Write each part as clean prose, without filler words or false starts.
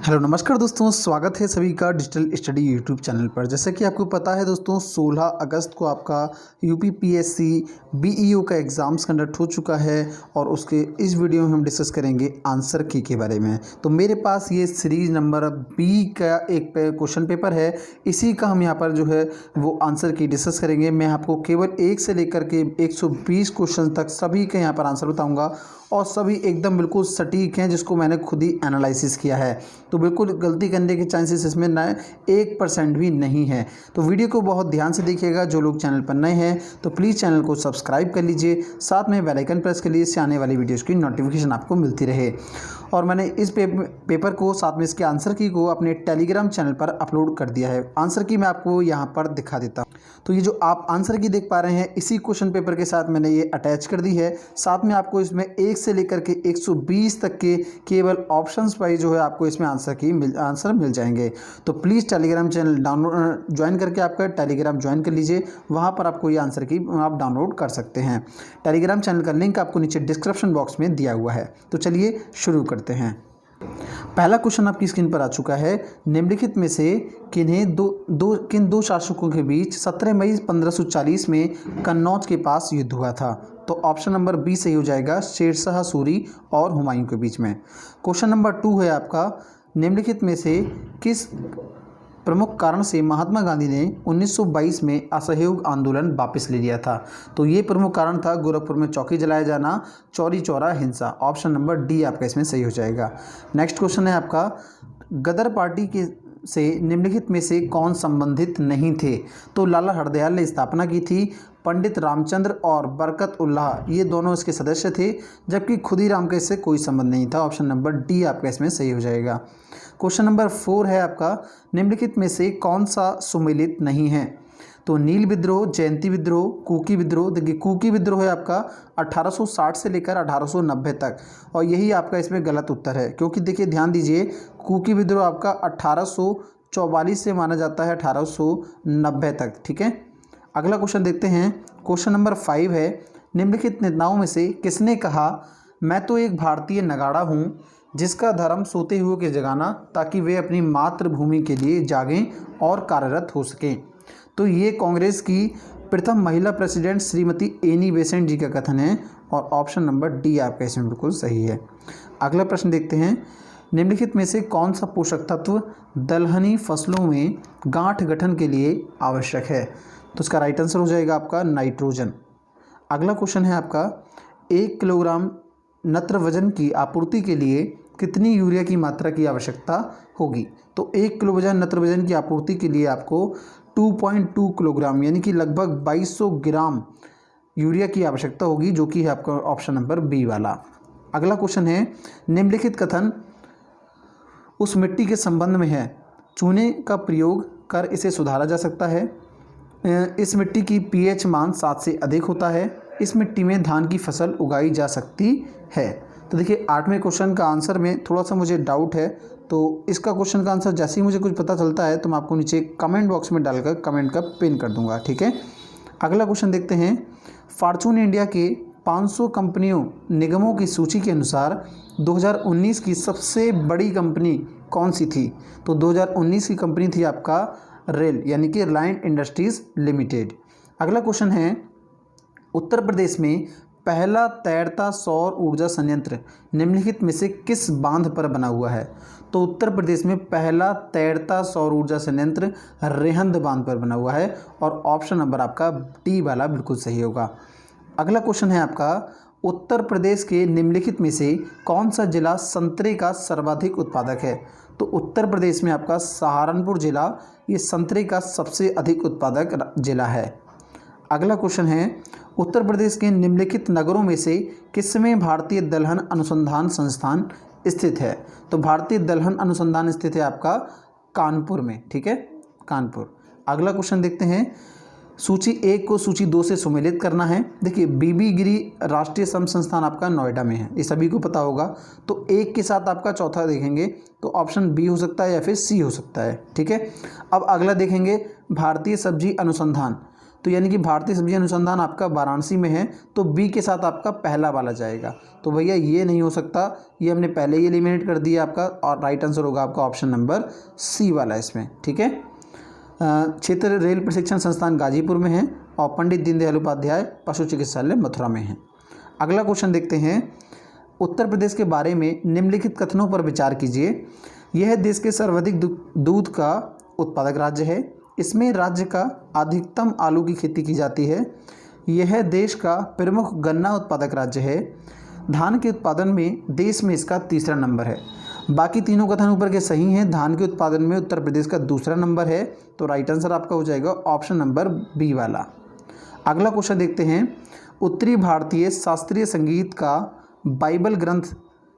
Hello नमस्कार दोस्तों, स्वागत है सभी का डिजिटल स्टडी यूट्यूब चैनल पर। जैसे कि आपको पता है दोस्तों, 16 अगस्त को आपका यूपीपीएससी बीईओ का एग्ज़ाम्स कंडक्ट हो चुका है और उसके इस वीडियो में हम डिस्कस करेंगे आंसर की के बारे में। तो मेरे पास ये सीरीज नंबर बी का एक क्वेश्चन पेपर है, इसी का हम यहाँ पर जो है वो आंसर की डिस्कस करेंगे। मैं आपको केवल 1 से लेकर के 120 क्वेश्चन तक सभी के यहाँ पर आंसर बताऊँगा और सभी एकदम बिल्कुल सटीक हैं, जिसको मैंने खुद ही एनालिसिस किया है। तो बिल्कुल गलती करने के चांसेस इसमें ना 1% भी नहीं है। तो वीडियो को बहुत ध्यान से देखिएगा। जो लोग चैनल पर नए हैं तो प्लीज़ चैनल को सब्सक्राइब कर लीजिए, साथ में बेल आइकन प्रेस कर लीजिए, इससे आने वाली वीडियोज़ की नोटिफिकेशन आपको मिलती रहे। और मैंने इस पेपर को साथ में इसके आंसर की को अपने टेलीग्राम चैनल पर अपलोड कर दिया है। आंसर की मैं आपको यहाँ पर दिखा देता हूँ। तो ये जो आप आंसर की देख पा रहे हैं, इसी क्वेश्चन पेपर के साथ मैंने ये अटैच कर दी है। साथ में आपको इसमें 1 से लेकर के 120 तक के केवल ऑप्शंस वाइज जो है आपको इसमें आंसर मिल जाएंगे। तो please Telegram channel download join करके आपका टेलीग्राम ज्वाइन कर लीजिए, वहाँ पर आपको ये आंसर की आप डाउनलोड कर सकते हैं। टेलीग्राम चैनल का लिंक आपको नीचे डिस्क्रिप्शन बॉक्स में दिया हुआ है। तो चलिए शुरू करते हैं। पहला क्वेश्चन आपकी स्क्रीन पर आ चुका है। निम्नलिखित में से किन दो शासकों के बीच 17 मई 1540 में कन्नौज के पास युद्ध हुआ था? तो ऑप्शन नंबर बी सही हो जाएगा, शेरशाह सूरी और हुमायूं के बीच में। क्वेश्चन नंबर 2 है आपका, निम्नलिखित में से किस प्रमुख कारण से महात्मा गांधी ने 1922 में असहयोग आंदोलन वापस ले लिया था? तो ये प्रमुख कारण था गोरखपुर में चौकी जलाया जाना, चौरी चौरा हिंसा। ऑप्शन नंबर डी आपका इसमें सही हो जाएगा। नेक्स्ट क्वेश्चन है आपका, गदर पार्टी के से निम्नलिखित में से कौन संबंधित नहीं थे? तो लाला हरदयाल ने स्थापना की थी, पंडित रामचंद्र और बरकत उल्लाह ये दोनों इसके सदस्य थे, जबकि खुदीराम का इससे कोई संबंध नहीं था। ऑप्शन नंबर डी आपका इसमें सही हो जाएगा। क्वेश्चन नंबर 4 है आपका, निम्नलिखित में से कौन सा सुमेलित नहीं है? तो नील विद्रोह, जयंती विद्रोह, कुकी विद्रोह। देखिए कुकी विद्रोह है आपका 1860 से लेकर 1890 तक, और यही आपका इसमें गलत उत्तर है, क्योंकि देखिए ध्यान दीजिए, कुकी विद्रोह आपका 1844 से माना जाता है 1890 तक। ठीक है, अगला क्वेश्चन देखते हैं। क्वेश्चन नंबर 5 है, निम्नलिखित नेताओं में से किसने कहा, मैं तो एक भारतीय नगाड़ा हूँ जिसका धर्म सोते हुए के जगाना, ताकि वे अपनी मातृभूमि के लिए जागें और कार्यरत हो सकें? तो ये कांग्रेस की प्रथम महिला प्रेसिडेंट श्रीमती एनी बेसेंट जी का कथन है, और ऑप्शन नंबर डी आपका इसमें बिल्कुल सही है। अगला प्रश्न देखते हैं, निम्नलिखित में से कौन सा पोषक तत्व दलहनी फसलों में गांठ गठन के लिए आवश्यक है? तो इसका राइट आंसर हो जाएगा आपका नाइट्रोजन। अगला क्वेश्चन है आपका, 1 किलोग्राम नत्रवजन की आपूर्ति के लिए कितनी यूरिया की मात्रा की आवश्यकता होगी? तो 1 किलो नत्रवजन की आपूर्ति के लिए आपको 2.2 किलोग्राम यानी कि लगभग 2200 ग्राम यूरिया की आवश्यकता होगी, जो कि है आपका ऑप्शन नंबर बी वाला। अगला क्वेश्चन है, निम्नलिखित कथन उस मिट्टी के संबंध में है, चूने का प्रयोग कर इसे सुधारा जा सकता है, इस मिट्टी की पीएच मान 7 से अधिक होता है, इस मिट्टी में धान की फसल उगाई जा सकती है। तो देखिए 8वें क्वेश्चन का आंसर में थोड़ा सा मुझे डाउट है, तो इसका क्वेश्चन का आंसर जैसे ही मुझे कुछ पता चलता है तो मैं आपको नीचे कमेंट बॉक्स में डालकर कमेंट का पिन कर दूंगा। ठीक है, अगला क्वेश्चन देखते हैं। फॉर्चून इंडिया के 500 कंपनियों निगमों की सूची के अनुसार 2019 की सबसे बड़ी कंपनी कौन सी थी? तो 2019 की कंपनी थी आपका रेल यानी कि रिलायंस इंडस्ट्रीज लिमिटेड। अगला क्वेश्चन है, उत्तर प्रदेश में पहला तैरता सौर ऊर्जा संयंत्र निम्नलिखित में से किस बांध पर बना हुआ है? तो उत्तर प्रदेश में पहला तैरता सौर ऊर्जा संयंत्र रेहंद बांध पर बना हुआ है, और ऑप्शन नंबर आपका डी वाला बिल्कुल सही होगा। अगला क्वेश्चन है आपका, उत्तर प्रदेश के निम्नलिखित में से कौन सा जिला संतरे का सर्वाधिक उत्पादक है? तो उत्तर प्रदेश में आपका सहारनपुर जिला ये संतरे का सबसे अधिक उत्पादक जिला है। अगला क्वेश्चन है, उत्तर प्रदेश के निम्नलिखित नगरों में से किसमें भारतीय दलहन अनुसंधान संस्थान स्थित है? तो भारतीय दलहन अनुसंधान स्थित है आपका कानपुर में। ठीक है, कानपुर। अगला क्वेश्चन देखते हैं, सूची 1 को सूची 2 से सुमेलित करना है। देखिए बीबी गिरी राष्ट्रीय श्रम संस्थान आपका नोएडा में है, ये सभी को पता होगा। तो 1 के साथ आपका चौथा देखेंगे तो ऑप्शन बी हो सकता है या फिर सी हो सकता है। ठीक है, अब अगला देखेंगे, भारतीय सब्जी अनुसंधान। तो यानी कि भारतीय सब्जी अनुसंधान आपका वाराणसी में है, तो बी के साथ आपका पहला वाला जाएगा। तो भैया ये नहीं हो सकता, ये हमने पहले ही एलिमिनेट कर दिया आपका, और राइट आंसर होगा आपका ऑप्शन नंबर सी वाला इसमें। ठीक है, क्षेत्र रेल प्रशिक्षण संस्थान गाजीपुर में है, और पंडित दीनदयाल उपाध्याय पशु चिकित्सालय मथुरा में है। अगला क्वेश्चन देखते हैं, उत्तर प्रदेश के बारे में निम्नलिखित कथनों पर विचार कीजिए। यह देश के सर्वाधिक दूध का उत्पादक राज्य है। इसमें राज्य का अधिकतम आलू की खेती की जाती है। यह देश का प्रमुख गन्ना उत्पादक राज्य है। धान के उत्पादन में देश में इसका तीसरा नंबर है। बाकी तीनों कथन ऊपर के सही हैं। धान के उत्पादन में उत्तर प्रदेश का दूसरा नंबर है, तो राइट आंसर आपका हो जाएगा ऑप्शन नंबर बी वाला। अगला क्वेश्चन देखते हैं, उत्तरी भारतीय शास्त्रीय संगीत का बाइबल ग्रंथ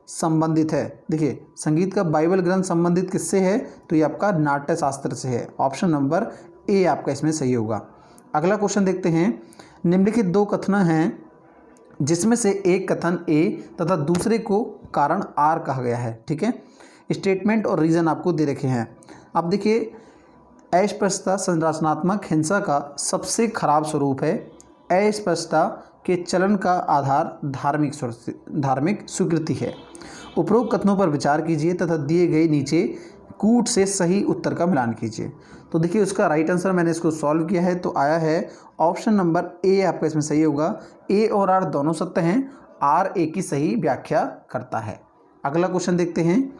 संबंधित है। देखिए, संगीत का बाइबल ग्रंथ संबंधित किससे है, तो ये आपका नाट्य शास्त्र से है। ऑप्शन नंबर ए आपका इसमें सही होगा। अगला क्वेश्चन देखते हैं, निम्नलिखित दो कथन हैं जिसमें से एक कथन ए तथा दूसरे को कारण आर कहा गया है। ठीक है, स्टेटमेंट और रीजन आपको दे रखे हैं। अब देखिए, अस्पष्टता संरचनात्मक हिंसा का सबसे खराब स्वरूप है। अस्पष्टता के चलन का आधार धार्मिक स्वीकृति है। उपरोक्त कथनों पर विचार कीजिए तथा दिए गए नीचे कूट से सही उत्तर का मिलान कीजिए। तो देखिए, उसका राइट आंसर मैंने इसको सॉल्व किया है, तो आया है ऑप्शन नंबर ए आपका इसमें सही होगा। ए और आर दोनों सत्य हैं, आर ए की सही व्याख्या करता है। अगला क्वेश्चन देखते हैं,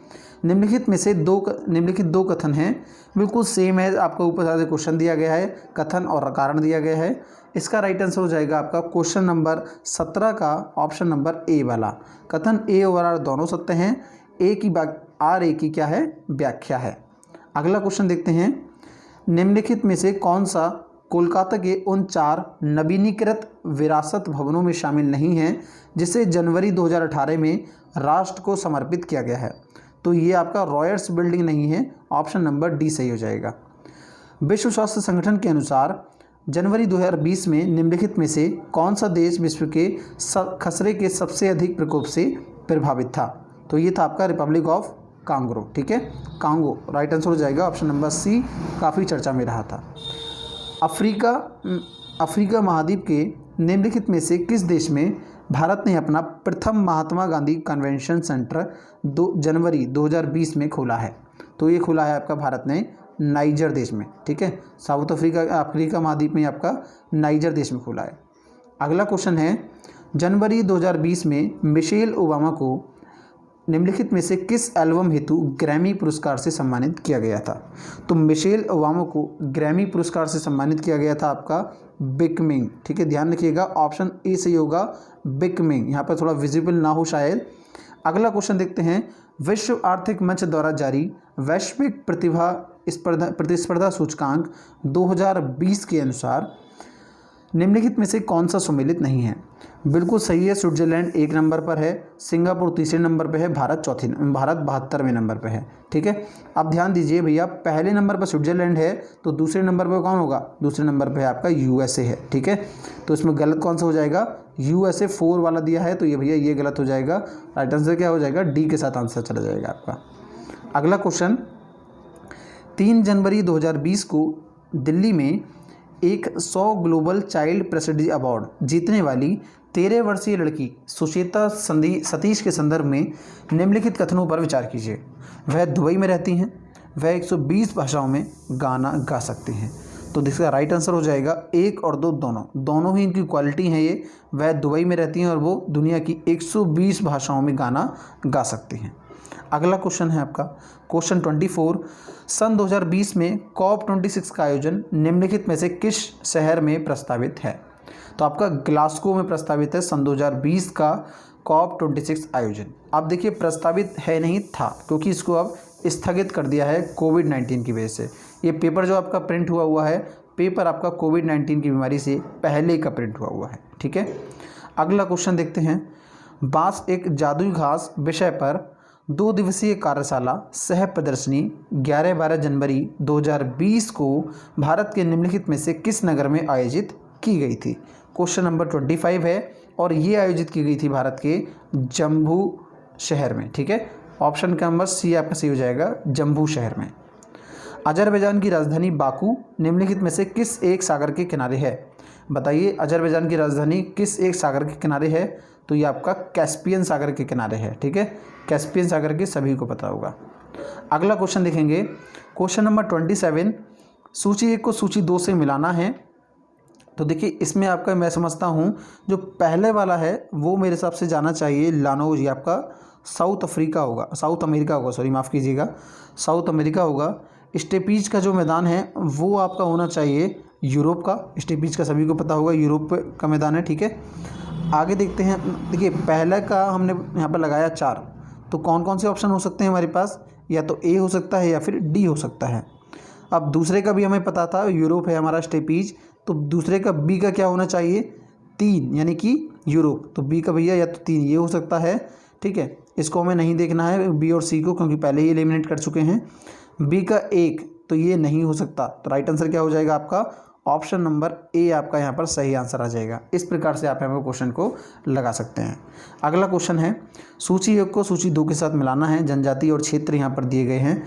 निम्नलिखित दो कथन हैं, बिल्कुल सेम है। आपका ऊपर सारे क्वेश्चन दिया गया है, कथन और कारण दिया गया है। इसका राइट आंसर हो जाएगा आपका क्वेश्चन नंबर 17 का ऑप्शन नंबर ए वाला। कथन ए और आर दोनों सत्य हैं, आर ए की क्या है, व्याख्या है। अगला क्वेश्चन देखते हैं, निम्नलिखित में से कौन सा कोलकाता के उन 4 नवीनीकृत विरासत भवनों में शामिल नहीं है जिसे जनवरी 2018 में राष्ट्र को समर्पित किया गया है। तो ये आपका रॉयर्स बिल्डिंग नहीं है, ऑप्शन नंबर डी सही हो जाएगा। विश्व स्वास्थ्य संगठन के अनुसार जनवरी 2020 में निम्नलिखित में से कौन सा देश विश्व के खसरे के सबसे अधिक प्रकोप से प्रभावित था। तो ये था आपका रिपब्लिक ऑफ कांगो। ठीक है, कांगो राइट आंसर हो जाएगा ऑप्शन नंबर सी, काफ़ी चर्चा में रहा था। अफ्रीका महाद्वीप के निम्नलिखित में से किस देश में भारत ने अपना प्रथम महात्मा गांधी कन्वेंशन सेंटर जनवरी 2020 में खोला है। तो ये खुला है आपका भारत ने नाइजर देश में। ठीक है, साउथ अफ्रीका महाद्वीप में आपका नाइजर देश में खुला है। अगला क्वेश्चन है, जनवरी 2020 में मिशेल ओबामा को निम्नलिखित में से किस एल्बम हेतु ग्रैमी पुरस्कार से सम्मानित किया गया था। तो मिशेल ओबामा को ग्रैमी पुरस्कार से सम्मानित किया गया था आपका बिकमिंग। ठीक है, ध्यान रखिएगा, ऑप्शन ए सही होगा बिकमिंग। यहाँ पर थोड़ा विजिबल ना हो शायद। अगला क्वेश्चन देखते हैं, विश्व आर्थिक मंच द्वारा जारी वैश्विक प्रतिस्पर्धा सूचकांक 2020 के अनुसार निम्नलिखित में से कौन सा सम्मिलित नहीं है। बिल्कुल सही है, स्विट्जरलैंड 1 नंबर पर है, सिंगापुर तीसरे नंबर पर है, भारत 72वें नंबर पर है। ठीक है, अब ध्यान दीजिए भैया, पहले नंबर पर स्विट्जरलैंड है, तो दूसरे नंबर पर कौन होगा, दूसरे नंबर पर आपका यूएसए है। ठीक है, तो इसमें गलत कौन सा हो जाएगा, यूएसए 4 वाला दिया है, तो ये भैया ये गलत हो जाएगा। राइट आंसर क्या हो जाएगा, डी के साथ आंसर चला जाएगा आपका। अगला क्वेश्चन, 3 जनवरी 2020 को दिल्ली में एक 100 ग्लोबल चाइल्ड प्रेस्टीज अवार्ड जीतने वाली 13 वर्षीय लड़की सुचेता सतीश के संदर्भ में निम्नलिखित कथनों पर विचार कीजिए। वह दुबई में रहती हैं, वह 120 भाषाओं में गाना गा सकती हैं। तो इसका राइट आंसर हो जाएगा 1 और 2 दोनों ही इनकी क्वालिटी हैं ये। वह दुबई में रहती हैं और वो दुनिया की 120 भाषाओं में गाना गा सकती हैं। अगला क्वेश्चन है आपका क्वेश्चन 24, सन 2020 में COP26 का आयोजन निम्नलिखित में से किस शहर में प्रस्तावित है। तो आपका ग्लासगो में प्रस्तावित है सन 2020 का COP26 आयोजन। आप देखिए, प्रस्तावित है नहीं था, क्योंकि इसको अब स्थगित कर दिया है कोविड-19 की वजह से। ये पेपर जो आपका प्रिंट हुआ है, पेपर आपका कोविड-19 की बीमारी से पहले का प्रिंट हुआ है। ठीक है, अगला क्वेश्चन देखते हैं, बांस एक जादुई घास विषय पर 2 दिवसीय कार्यशाला सह प्रदर्शनी 11-12 जनवरी 2020 को भारत के निम्नलिखित में से किस नगर में आयोजित की गई थी। क्वेश्चन नंबर 25 है, और ये आयोजित की गई थी भारत के जम्मू शहर में। ठीक है, ऑप्शन का नंबर सी आपका सही हो जाएगा, जम्मू शहर में। अजरबैजान की राजधानी बाकू निम्नलिखित में से किस एक सागर के किनारे है। बताइए अजरबैजान की राजधानी किस एक सागर के किनारे है? तो ये आपका कैस्पियन सागर के किनारे है। ठीक है, कैस्पियन सागर के सभी को पता होगा। अगला क्वेश्चन देखेंगे, क्वेश्चन नंबर 27, सूची 1 को सूची 2 से मिलाना है। तो देखिए इसमें आपका मैं समझता हूँ जो पहले वाला है वो मेरे हिसाब से जाना चाहिए लानोज, ये आपका साउथ अमेरिका होगा, सॉरी माफ़ कीजिएगा, साउथ अमेरिका होगा। स्टेपीज का जो मैदान है वो आपका होना चाहिए यूरोप का। स्टेपीज का सभी को पता होगा, यूरोप का मैदान है। ठीक है, आगे देखते हैं। देखिए पहले का हमने यहाँ पर लगाया 4, तो कौन कौन से ऑप्शन हो सकते हैं हमारे पास? या तो ए हो सकता है या फिर डी हो सकता है। अब दूसरे का भी हमें पता था यूरोप है हमारा स्टेपीज, तो दूसरे का बी का क्या होना चाहिए? 3, यानी कि यूरोप। तो बी का भैया या तो 3 ये हो सकता है। ठीक है, इसको हमें नहीं देखना है बी और सी को, क्योंकि पहले ही एलिमिनेट कर चुके हैं। बी का 1 तो ये नहीं हो सकता, तो राइट आंसर क्या हो जाएगा आपका? ऑप्शन नंबर ए आपका यहाँ पर सही आंसर आ जाएगा। इस प्रकार से आप यहाँ पर क्वेश्चन को लगा सकते हैं। अगला क्वेश्चन है, सूची 1 को सूची 2 के साथ मिलाना है। जनजाति और क्षेत्र यहाँ पर दिए गए हैं।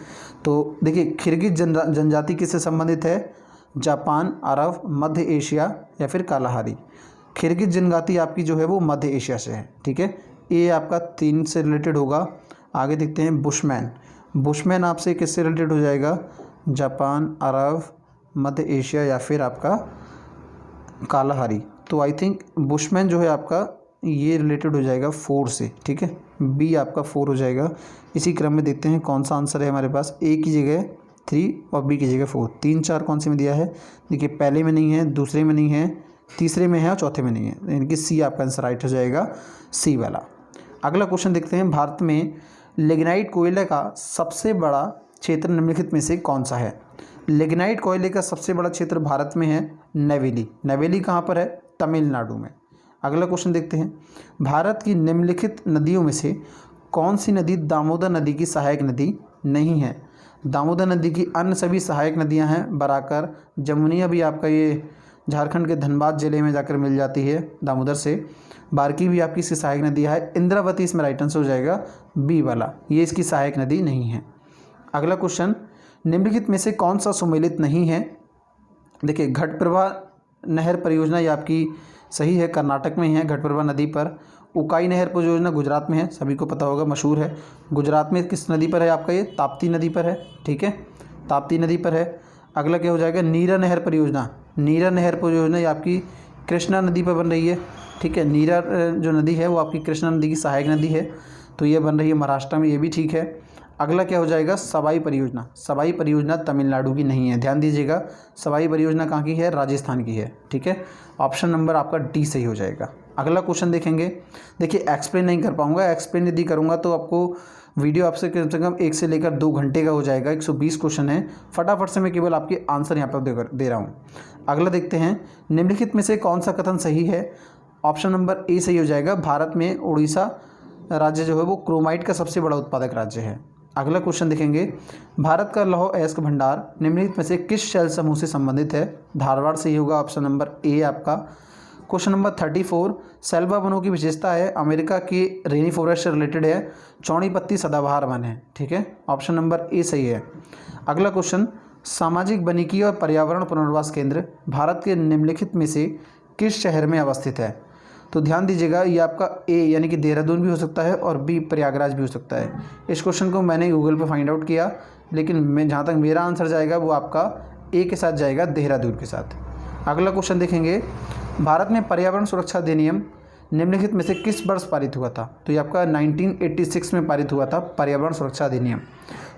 तो देखिए किर्गिज जनजाति किससे संबंधित है? जापान, अरब, मध्य एशिया या फिर कालाहारी। किर्गिज जनजाति आपकी जो है वो मध्य एशिया से है। ठीक है, ये आपका 3 से रिलेटेड होगा। आगे देखते हैं बुशमैन आपसे किससे रिलेटेड हो जाएगा? जापान, अरब, मध्य एशिया या फिर आपका कालाहारी। तो आई थिंक बुशमैन जो है आपका ये रिलेटेड हो जाएगा 4 से। ठीक है, बी आपका 4 हो जाएगा। इसी क्रम में देखते हैं कौन सा आंसर है हमारे पास। ए की जगह 3 और बी की जगह 4। 3, 4 कौन से में दिया है? देखिए पहले में नहीं है, दूसरे में नहीं है, तीसरे में है और चौथे में नहीं है, यानी कि सी आपका आंसर राइट हो जाएगा, सी वाला। अगला क्वेश्चन देखते हैं, भारत में लिग्नाइट कोयले का सबसे बड़ा क्षेत्र निम्नलिखित में से कौन सा है? लिग्नाइट कोयले का सबसे बड़ा क्षेत्र भारत में है नेवेली। नेवेली कहाँ पर है? तमिलनाडु में। अगला क्वेश्चन देखते हैं, भारत की निम्नलिखित नदियों में से कौन सी नदी दामोदर नदी की सहायक नदी नहीं है? दामोदर नदी की अन्य सभी सहायक नदियां हैं, बराकर, जमुनिया भी आपका ये झारखंड के धनबाद जिले में जाकर मिल जाती है दामोदर से। बारकी भी आपकी इसकी सहायक नदी है। इंद्रावती इसमें राइट आंसर हो जाएगा, बी वाला, ये इसकी सहायक नदी नहीं है। अगला क्वेश्चन, निम्नलिखित में से कौन सा सुमेलित नहीं है? देखिए घटप्रभा नहर परियोजना ये आपकी सही है, कर्नाटक में है घटप्रभा नदी पर। उकाई नहर परियोजना गुजरात में है, सभी को पता होगा, मशहूर है। गुजरात में किस नदी पर है आपका? ये ताप्ती नदी पर है। ठीक है, ताप्ती नदी पर है। अगला क्या हो जाएगा? नीरा नहर परियोजना। नीरा नहर परियोजना ये आपकी कृष्णा नदी पर बन रही है। ठीक है, नीरा जो नदी है वो आपकी कृष्णा नदी की सहायक नदी है, तो ये बन रही है महाराष्ट्र में, ये भी ठीक है। अगला क्या हो जाएगा? सवाई परियोजना। सवाई परियोजना तमिलनाडु की नहीं है, ध्यान दीजिएगा। सवाई परियोजना कहाँ की है? राजस्थान की है। ठीक है, ऑप्शन नंबर आपका डी सही हो जाएगा। अगला क्वेश्चन देखेंगे। देखिए एक्सप्लेन नहीं कर पाऊंगा, एक्सप्लेन यदि करूंगा तो आपको वीडियो आपसे कम से कम 1 से लेकर 2 घंटे का हो जाएगा। 120 क्वेश्चन है, फटाफट से मैं केवल आपके आंसर यहाँ पर दे रहा हूँ। अगला देखते हैं, निम्नलिखित में से कौन सा कथन सही है? ऑप्शन नंबर ए सही हो जाएगा। भारत में उड़ीसा राज्य जो है वो क्रोमाइट का सबसे बड़ा उत्पादक राज्य है। अगला क्वेश्चन देखेंगे, भारत का लौह अयस्क भंडार निम्नलिखित में से किस शैल समूह से संबंधित है? धारवाड़ से ही होगा, ऑप्शन नंबर ए आपका। क्वेश्चन नंबर 34, सैल्वा वनों की विशेषता है, अमेरिका की रेनी फॉरेस्ट से रिलेटेड है, चौड़ी पत्ती सदाबहार वन है। ठीक है, ऑप्शन नंबर ए सही है। अगला क्वेश्चन, सामाजिक वनिकी और पर्यावरण पुनर्वास केंद्र भारत के निम्नलिखित में से किस शहर में अवस्थित है? तो ध्यान दीजिएगा, ये आपका ए यानी कि देहरादून भी हो सकता है और बी प्रयागराज भी हो सकता है। इस क्वेश्चन को मैंने गूगल पे फाइंड आउट किया, लेकिन मैं जहाँ तक मेरा आंसर जाएगा वो आपका ए के साथ जाएगा, देहरादून के साथ। अगला क्वेश्चन देखेंगे, भारत में पर्यावरण सुरक्षा अधिनियम निम्नलिखित में से किस वर्ष पारित हुआ था? तो ये आपका 1986 में पारित हुआ था पर्यावरण सुरक्षा अधिनियम।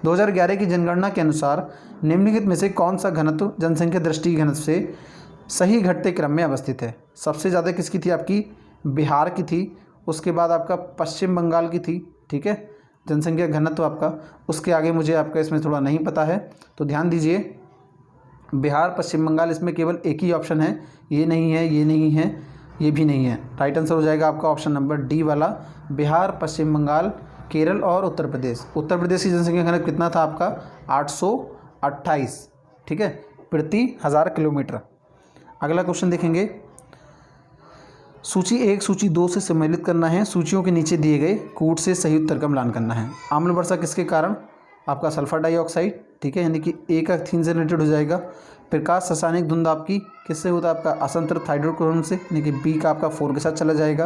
2011 की जनगणना के अनुसार निम्नलिखित में से कौन सा घनत्व जनसंख्या दृष्टि घनत्व से सही घटते क्रम में अवस्थित है? सबसे ज़्यादा किसकी थी? आपकी बिहार की थी, उसके बाद आपका पश्चिम बंगाल की थी। ठीक है, जनसंख्या घनत्व आपका, उसके आगे मुझे आपका इसमें थोड़ा नहीं पता है, तो ध्यान दीजिए। बिहार, पश्चिम बंगाल, इसमें केवल एक ही ऑप्शन है, ये नहीं है, ये नहीं है, ये भी नहीं है। राइट आंसर हो जाएगा आपका ऑप्शन नंबर डी वाला, बिहार, पश्चिम बंगाल, केरल और उत्तर प्रदेश। उत्तर प्रदेश की जनसंख्या घनत्व कितना था आपका? 828। ठीक है, प्रति 1000 किलोमीटर। अगला क्वेश्चन देखेंगे, सूची 1 सूची 2 से सम्मिलित करना है, सूचियों के नीचे दिए गए कूट से सही उत्तर का मिलान करना है। आम्ल वर्षा किसके कारण? आपका सल्फर डाइऑक्साइड, ठीक है, यानी कि ए का थीन से रिलेटेड हो जाएगा। प्रकाश रासायनिक धुंध आपकी किससे होता है? आपका असंतृप्त हाइड्रोक्रोन से, यानी कि बी का आपका 4 के साथ चला जाएगा।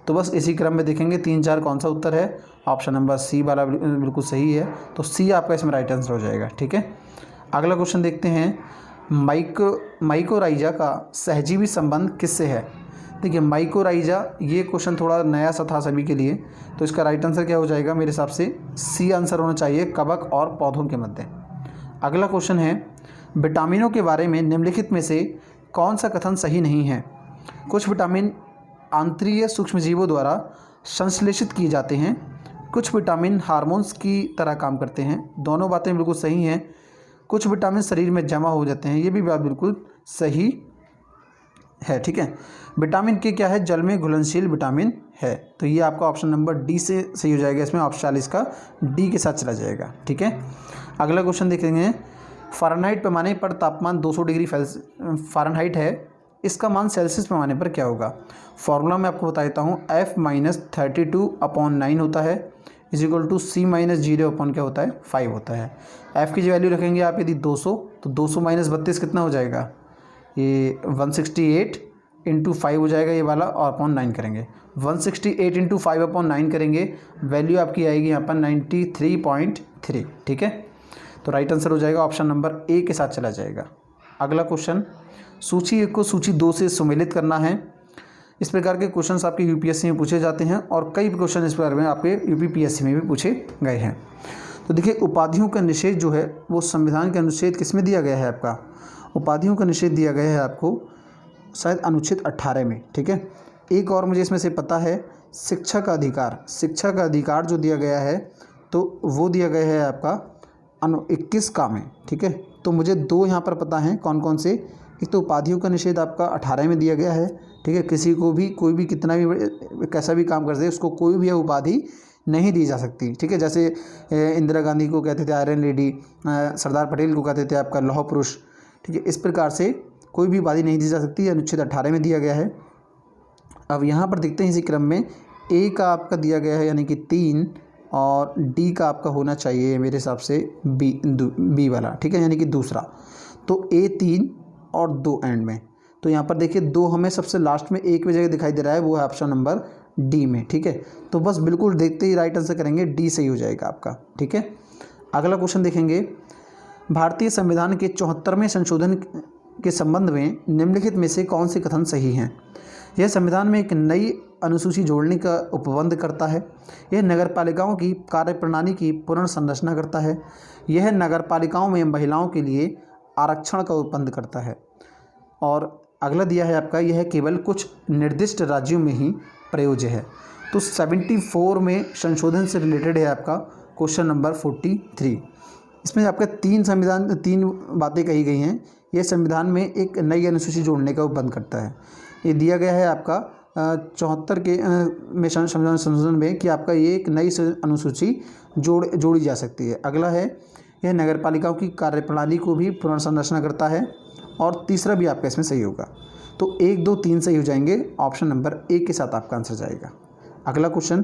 तो बस इसी क्रम में देखेंगे 3, 4 कौन सा उत्तर है। ऑप्शन नंबर सी वाला बिल्कुल सही है, तो सी आपका इसमें राइट आंसर हो जाएगा। ठीक है, अगला क्वेश्चन देखते हैं। माइकोराइजा का सहजीवी संबंध किससे है? देखिए माइकोराइजा, ये क्वेश्चन थोड़ा नया सा था सभी के लिए, तो इसका राइट आंसर क्या हो जाएगा? मेरे हिसाब से सी आंसर होना चाहिए, कवक और पौधों के मध्य। अगला क्वेश्चन है, विटामिनों के बारे में निम्नलिखित में से कौन सा कथन सही नहीं है? कुछ विटामिन आंतरीय सूक्ष्मजीवों द्वारा संश्लेषित किए जाते हैं, कुछ विटामिन हार्मोन्स की तरह काम करते हैं। दोनों बातें बिल्कुल सही हैं। कुछ विटामिन शरीर में जमा हो जाते हैं, ये भी बात बिल्कुल सही है। ठीक है, विटामिन के क्या है? जल में घुलनशील विटामिन है, तो ये आपका ऑप्शन नंबर डी से सही हो जाएगा। इसमें ऑप्शन 40 का डी के साथ चला जाएगा। ठीक है, अगला क्वेश्चन देखेंगे। फ़ारेनहाइट पैमाने पर तापमान 200 डिग्री फ़ारेनहाइट है, इसका मान सेल्सियस पैमाने पर क्या होगा? फॉर्मूला मैं आपको बता देता हूँ। F-32/9 होता है = C-0 क्या होता है? 5 होता है। F की जो वैल्यू रखेंगे आप यदि 200, तो 200 - 32 कितना हो जाएगा? ये 168 × 5 हो जाएगा ये वाला, और अपॉन 9 करेंगे। 168 × 5/9 करेंगे, वैल्यू आपकी आएगी यहाँ पर 93.3। ठीक है, तो राइट आंसर हो जाएगा ऑप्शन नंबर ए के साथ चला जाएगा। अगला क्वेश्चन, सूची 1 को सूची 2 से सुमेलित करना है। इस प्रकार के क्वेश्चंस आपके यूपीएससी में पूछे जाते हैं, और कई क्वेश्चन इस प्रकार में आपके यूपीपीएससी में भी पूछे गए हैं। तो देखिए उपाधियों का निषेध जो है वो संविधान के अनुच्छेद किस में दिया गया है? आपका उपाधियों का निषेध दिया गया है आपको शायद अनुच्छेद 18 में। ठीक है, एक और मुझे इसमें से पता है, शिक्षा का अधिकार जो दिया गया है, तो वो दिया गया है आपका 21 का में। ठीक है, तो मुझे 2 यहाँ पर पता हैं, कौन कौन से? एक तो उपाधियों का निषेध आपका 18 में दिया गया है। ठीक है, किसी को भी कोई भी कितना भी कैसा भी काम कर दे, उसको कोई भी उपाधि नहीं दी जा सकती। ठीक है, जैसे इंदिरा गांधी को कहते थे आयरन लेडी, सरदार पटेल को कहते थे आपका लौह पुरुष। ठीक है, इस प्रकार से कोई भी उपाधि नहीं दी जा सकती, अनुच्छेद 18 में दिया गया है। अब यहाँ पर देखते हैं इसी क्रम में ए का आपका दिया गया है, यानी कि 3, और डी का आपका होना चाहिए मेरे हिसाब से बी वाला। ठीक है, यानी कि दूसरा। तो ए 3 और 2 एंड में, तो यहाँ पर देखिए 2 हमें सबसे लास्ट में एक जगह दिखाई दे रहा है, वो है ऑप्शन नंबर डी में। ठीक है, तो बस बिल्कुल देखते ही राइट आंसर करेंगे, डी सही हो जाएगा आपका। ठीक है, अगला क्वेश्चन देखेंगे। भारतीय संविधान के 74वें संशोधन के संबंध में निम्नलिखित में से कौन से कथन सही हैं? यह संविधान में एक नई अनुसूची जोड़ने का उपबंध करता है। यह नगरपालिकाओं की कार्यप्रणाली की पुनर्संरचना करता है। यह नगरपालिकाओं में महिलाओं के लिए आरक्षण का उपबंध करता है। और अगला दिया है आपका, यह केवल कुछ निर्दिष्ट राज्यों में ही प्रयोज्य है। तो 74 में संशोधन से रिलेटेड है आपका क्वेश्चन नंबर 43। इसमें आपका 3 बातें कही गई हैं। यह संविधान में एक नई अनुसूची जोड़ने का उपबंध करता है। ये दिया गया है आपका 74 के में संशोधन में कि आपका ये एक नई अनुसूची जोड़ी जा सकती है। अगला है, यह नगरपालिकाओं की कार्यप्रणाली को भी पुनर्संरचना करता है। और तीसरा भी आपका इसमें सही होगा। तो 1, 2, 3 सही हो जाएंगे, ऑप्शन नंबर ए के साथ आपका आंसर जाएगा। अगला क्वेश्चन,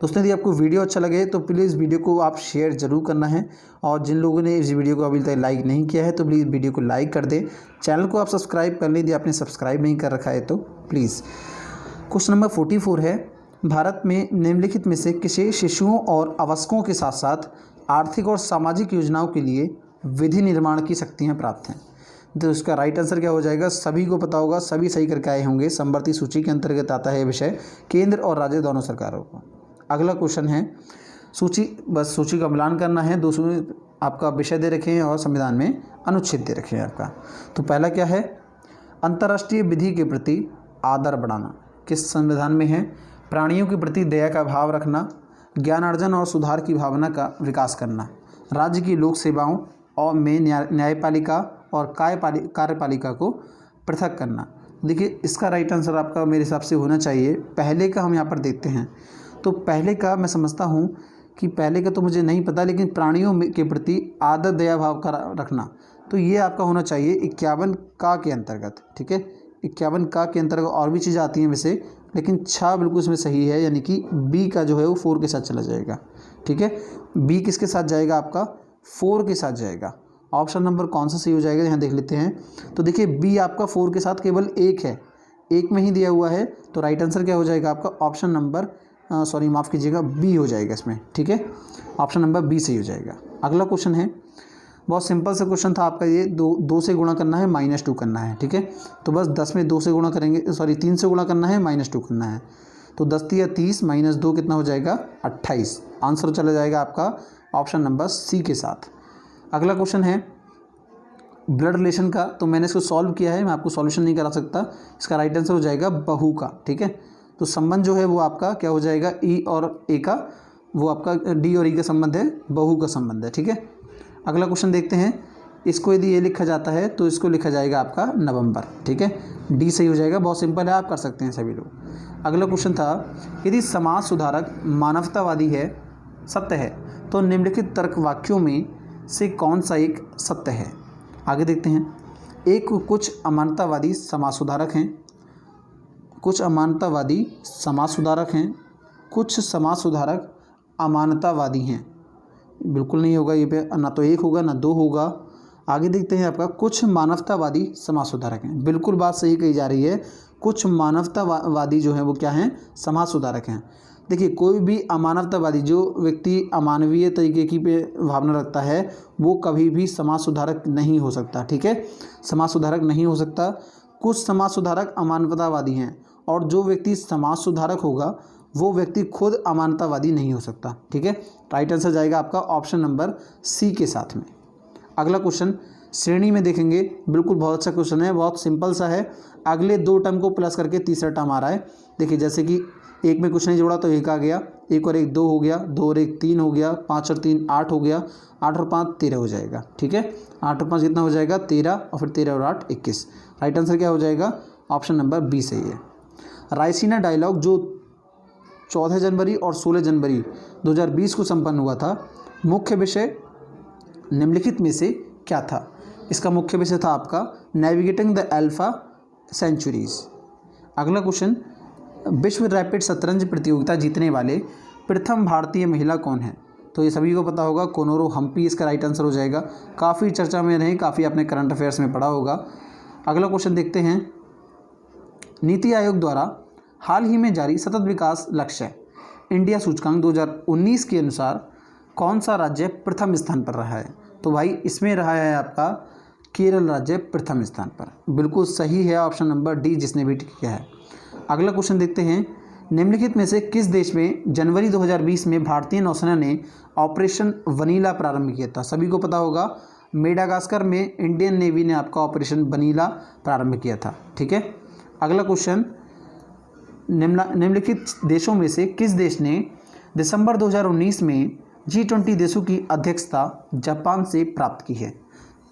दोस्तों यदि आपको वीडियो अच्छा लगे तो प्लीज़ वीडियो को आप शेयर ज़रूर करना है, और जिन लोगों ने इस वीडियो को अभी तक लाइक नहीं किया है तो प्लीज़ वीडियो को लाइक कर दें। चैनल को आप सब्सक्राइब कर लें यदि आपने सब्सक्राइब नहीं कर रखा है तो प्लीज़। क्वेश्चन नंबर 44 है, भारत में निम्नलिखित में से किसे शिशुओं और अवस्कों के साथ साथ आर्थिक और सामाजिक योजनाओं के लिए विधि निर्माण की शक्तियाँ प्राप्त हैं? तो इसका राइट आंसर क्या हो जाएगा? सभी को पता होगा, सभी सही करके आए होंगे। समवर्ती सूची के अंतर्गत आता है विषय, केंद्र और राज्य दोनों सरकारों को। अगला क्वेश्चन है, सूची का मिलान करना है। 200 आपका विषय दे रखे हैं और संविधान में अनुच्छेद दे रखे हैं आपका। तो पहला क्या है? अंतर्राष्ट्रीय विधि के प्रति आदर बढ़ाना, किस संविधान में है? प्राणियों के प्रति दया का भाव रखना, ज्ञानार्जन और सुधार की भावना का विकास करना, राज्य की लोक सेवाओं और में न्यायपालिका और कार्यपालिका को पृथक करना। देखिए इसका राइट आंसर आपका मेरे हिसाब से होना चाहिए, पहले का हम यहाँ पर देखते हैं। तो पहले का मैं समझता हूँ कि पहले का तो मुझे नहीं पता, लेकिन प्राणियों के प्रति आदर दया भाव का रखना, तो ये आपका होना चाहिए 51 का के अंतर्गत। ठीक है, 51 का के अंतर्गत और भी चीज़ें आती हैं वैसे, लेकिन 6 बिल्कुल इसमें सही है, यानी कि बी का जो है वो 4 के साथ चला जाएगा। ठीक है, बी किसके साथ जाएगा? आपका 4 के साथ जाएगा। ऑप्शन नंबर कौन सा सही हो जाएगा, यहाँ देख लेते हैं। तो देखिए बी आपका 4 के साथ केवल एक है, एक में ही दिया हुआ है, तो राइट आंसर क्या हो जाएगा आपका ऑप्शन नंबर माफ़ कीजिएगा बी हो जाएगा इसमें, ठीक है। ऑप्शन नंबर बी सही हो जाएगा। अगला क्वेश्चन है, बहुत सिंपल सा क्वेश्चन था आपका ये, दो से गुणा करना है, -2 करना है, ठीक है। तो बस 10 में 2 से गुणा करेंगे, 3 से गुणा करना है, -2 करना है। तो 10 तिया 30 -2 कितना हो जाएगा 28। आंसर चला जाएगा आपका ऑप्शन नंबर सी के साथ। अगला क्वेश्चन है ब्लड रिलेशन का, तो मैंने इसको सॉल्व किया है, मैं आपको सॉल्यूशन नहीं करा सकता। इसका राइट आंसर हो जाएगा बहू का, ठीक है। तो संबंध जो है वो आपका क्या हो जाएगा, ई और ए का, वो आपका डी और ई का संबंध है, बहू का संबंध है, ठीक है। अगला क्वेश्चन देखते हैं, इसको यदि ये लिखा जाता है तो इसको लिखा जाएगा आपका नवंबर, ठीक है। डी सही हो जाएगा, बहुत सिंपल है, आप कर सकते हैं सभी लोग। अगला क्वेश्चन था, यदि समाज सुधारक मानवतावादी है, सत्य है, तो निम्नलिखित तर्क वाक्यों में से कौन सा एक सत्य है। आगे देखते हैं, कुछ अमानतावादी समाज सुधारक हैं, कुछ अमानतावादी समाज सुधारक हैं, कुछ समाज सुधारक अमानतावादी हैं। बिल्कुल नहीं होगा ये पे, ना तो एक होगा ना दो होगा। आगे देखते हैं आपका, कुछ मानवतावादी समाज सुधारक हैं। बिल्कुल बात सही कही जा रही है, कुछ मानवतावादी जो हैं वो क्या हैं, समाज सुधारक हैं। देखिए कोई भी अमानवतावादी, जो व्यक्ति अमानवीय तरीके की पे भावना रखता है, वो कभी भी समाज सुधारक नहीं हो सकता, ठीक है। समाज सुधारक नहीं हो सकता। कुछ समाज सुधारक अमानवतावादी हैं, और जो व्यक्ति समाज सुधारक होगा वो व्यक्ति खुद अमानतावादी नहीं हो सकता, ठीक है। राइट आंसर जाएगा आपका ऑप्शन नंबर सी के साथ में। अगला क्वेश्चन श्रेणी में देखेंगे, बिल्कुल बहुत अच्छा क्वेश्चन है, बहुत सिंपल सा है। अगले 2 टर्म को प्लस करके तीसरा टर्म आ रहा है। देखिए जैसे कि एक में कुछ नहीं जोड़ा तो एक आ गया, एक और एक 2 हो गया, 2 और 1 3 हो गया, 5 और 3 8 हो गया, 8 और 5 13 हो जाएगा, ठीक है। 8 और 5 कितना हो जाएगा 13, और फिर 13 और 8 21। राइट आंसर क्या हो जाएगा, ऑप्शन नंबर बी सही है। रायसीना डायलॉग जो 14 जनवरी और 16 जनवरी 2020 को संपन्न हुआ था, मुख्य विषय निम्नलिखित में से क्या था। इसका मुख्य विषय था आपका नेविगेटिंग द अल्फा सेंचुरीज। अगला क्वेश्चन, विश्व रैपिड शतरंज प्रतियोगिता जीतने वाले प्रथम भारतीय महिला कौन है। तो ये सभी को पता होगा, कोनोरू हम्पी इसका राइट आंसर हो जाएगा। काफ़ी चर्चा में रहे, काफ़ी आपने करंट अफेयर्स में पढ़ा होगा। अगला क्वेश्चन देखते हैं, नीति आयोग द्वारा हाल ही में जारी सतत विकास लक्ष्य इंडिया सूचकांक 2019 के अनुसार कौन सा राज्य प्रथम स्थान पर रहा है। तो भाई इसमें रहा है आपका केरल राज्य प्रथम स्थान पर। बिल्कुल सही है ऑप्शन नंबर डी, जिसने भी टिक किया है। अगला क्वेश्चन देखते हैं, निम्नलिखित में से किस देश में जनवरी 2020 में भारतीय नौसेना ने ऑपरेशन वनीला प्रारंभ किया था। सभी को पता होगा, मेडागास्कर में इंडियन नेवी ने आपका ऑपरेशन वनीला प्रारंभ किया था, ठीक है। अगला क्वेश्चन, निम्नलिखित देशों में से किस देश ने दिसंबर 2019 में G20 देशों की अध्यक्षता जापान से प्राप्त की है।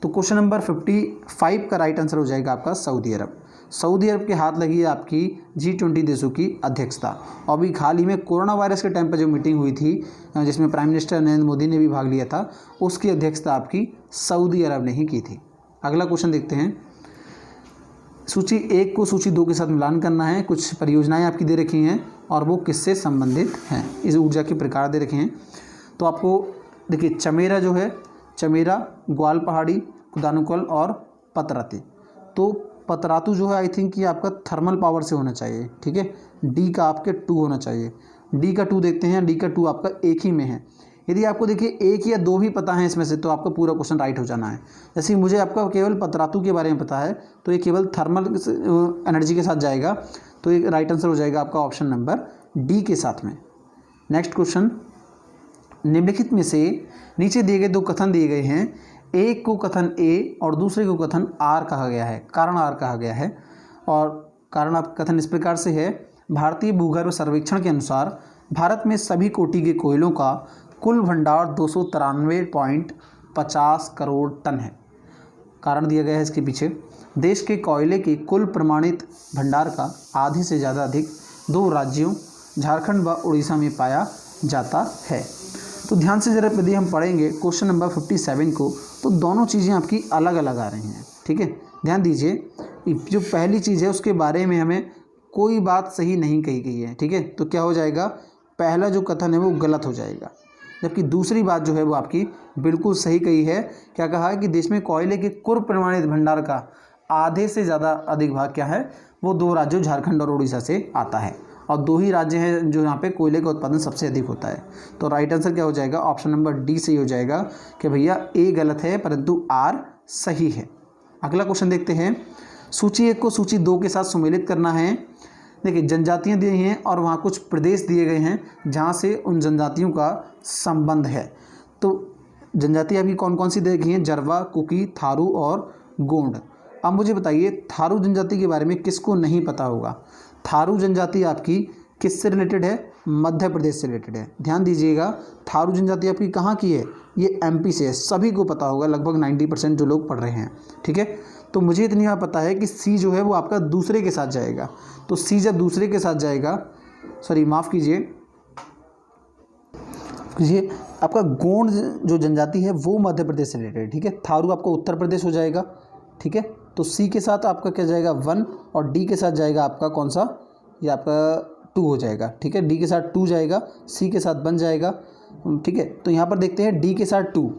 तो क्वेश्चन नंबर 55 का राइट आंसर हो जाएगा आपका सऊदी अरब। सऊदी अरब के हाथ लगी है आपकी G20 देशों की अध्यक्षता। और अभी हाल ही में कोरोना वायरस के टाइम पर जो मीटिंग हुई थी, जिसमें प्राइम मिनिस्टर नरेंद्र मोदी ने भी भाग लिया था, उसकी अध्यक्षता आपकी सऊदी अरब ने ही की थी। अगला क्वेश्चन देखते हैं, सूची 1 को सूची 2 के साथ मिलान करना है। कुछ परियोजनाएं आपकी दे रखी हैं और वो किससे संबंधित हैं, इस ऊर्जा के प्रकार दे रखे हैं। तो आपको देखिए चमेरा जो है, चमेरा, ग्वाल पहाड़ी, कुदानुकल और पतरातू। तो पतरातू जो है आई थिंक ये आपका थर्मल पावर से होना चाहिए, ठीक है। डी का आपके 2 होना चाहिए। डी का 2 देखते हैं, डी का 2 आपका एक ही में है। यदि आपको देखिए 1 या 2 भी पता है इसमें से, तो आपका पूरा क्वेश्चन राइट हो जाना है। जैसे मुझे आपका केवल पतरातू के बारे में पता है, तो ये केवल थर्मल एनर्जी के साथ जाएगा, तो ये राइट आंसर हो जाएगा आपका ऑप्शन नंबर डी के साथ में। नेक्स्ट क्वेश्चन, निम्नलिखित में से नीचे दिए गए 2 कथन दिए गए हैं, एक को कथन ए और दूसरे को कथन आर कहा गया है, कारण आर कहा गया है। और कारण आप कथन इस प्रकार से है, भारतीय भूगर्भ सर्वेक्षण के अनुसार भारत में सभी कोटि के कोयलों का कुल भंडार 293.50 करोड़ टन है। कारण दिया गया है इसके पीछे, देश के कोयले के कुल प्रमाणित भंडार का आधे से ज़्यादा अधिक 2 राज्यों झारखंड व उड़ीसा में पाया जाता है। तो ध्यान से जरा यदि हम पढ़ेंगे क्वेश्चन नंबर 57 को, तो दोनों चीज़ें आपकी अलग अलग आ रही हैं, ठीक है। ध्यान दीजिए, जो पहली चीज़ है उसके बारे में हमें कोई बात सही नहीं कही गई है, ठीक है। तो क्या हो जाएगा, पहला जो कथन है वो गलत हो जाएगा। जबकि दूसरी बात जो है वो आपकी बिल्कुल सही कही है। क्या कहा है कि देश में कोयले के कुल प्रमाणित भंडार का आधे से ज़्यादा अधिक भाग क्या है, वो 2 राज्यों झारखंड और उड़ीसा से आता है, और 2 ही राज्य हैं जो यहाँ पे कोयले का उत्पादन सबसे अधिक होता है। तो राइट आंसर क्या हो जाएगा, ऑप्शन नंबर डी सही हो जाएगा कि भैया ए गलत है परंतु आर सही है। अगला क्वेश्चन देखते हैं। सूची 1 को सूची 2 के साथ सुमेलित करना है। देखिए जनजातियाँ दी हैं और वहाँ कुछ प्रदेश दिए गए हैं जहाँ से उन जनजातियों का संबंध है। तो जनजातियाँ अभी कौन कौन सी दे गई हैं, जरवा, कुकी, थारू और गोंड। अब मुझे बताइए थारू जनजाति के बारे में किसको नहीं पता होगा। थारू जनजाति आपकी किससे रिलेटेड है, मध्य प्रदेश से रिलेटेड है। ध्यान दीजिएगा, थारू जनजाति आपकी कहाँ की है, ये एमपी से है। सभी को पता होगा, लगभग 90% जो लोग पढ़ रहे हैं। ठीक है, तो मुझे इतनी बात पता है कि सी जो है वो आपका दूसरे के साथ जाएगा। तो सी जब दूसरे के साथ जाएगा, सॉरी माफ़ कीजिए, आपका गोंड जो जनजाति है वो मध्य प्रदेश से रिलेटेड है। ठीक है, थारू आपका उत्तर प्रदेश हो जाएगा। ठीक है, तो सी के साथ आपका क्या जाएगा 1, और डी के साथ जाएगा आपका कौन सा, ये आपका 2 हो जाएगा। ठीक है, डी के साथ 2 जाएगा, सी के साथ 1 जाएगा। ठीक है, तो यहाँ पर देखते हैं डी के साथ 2,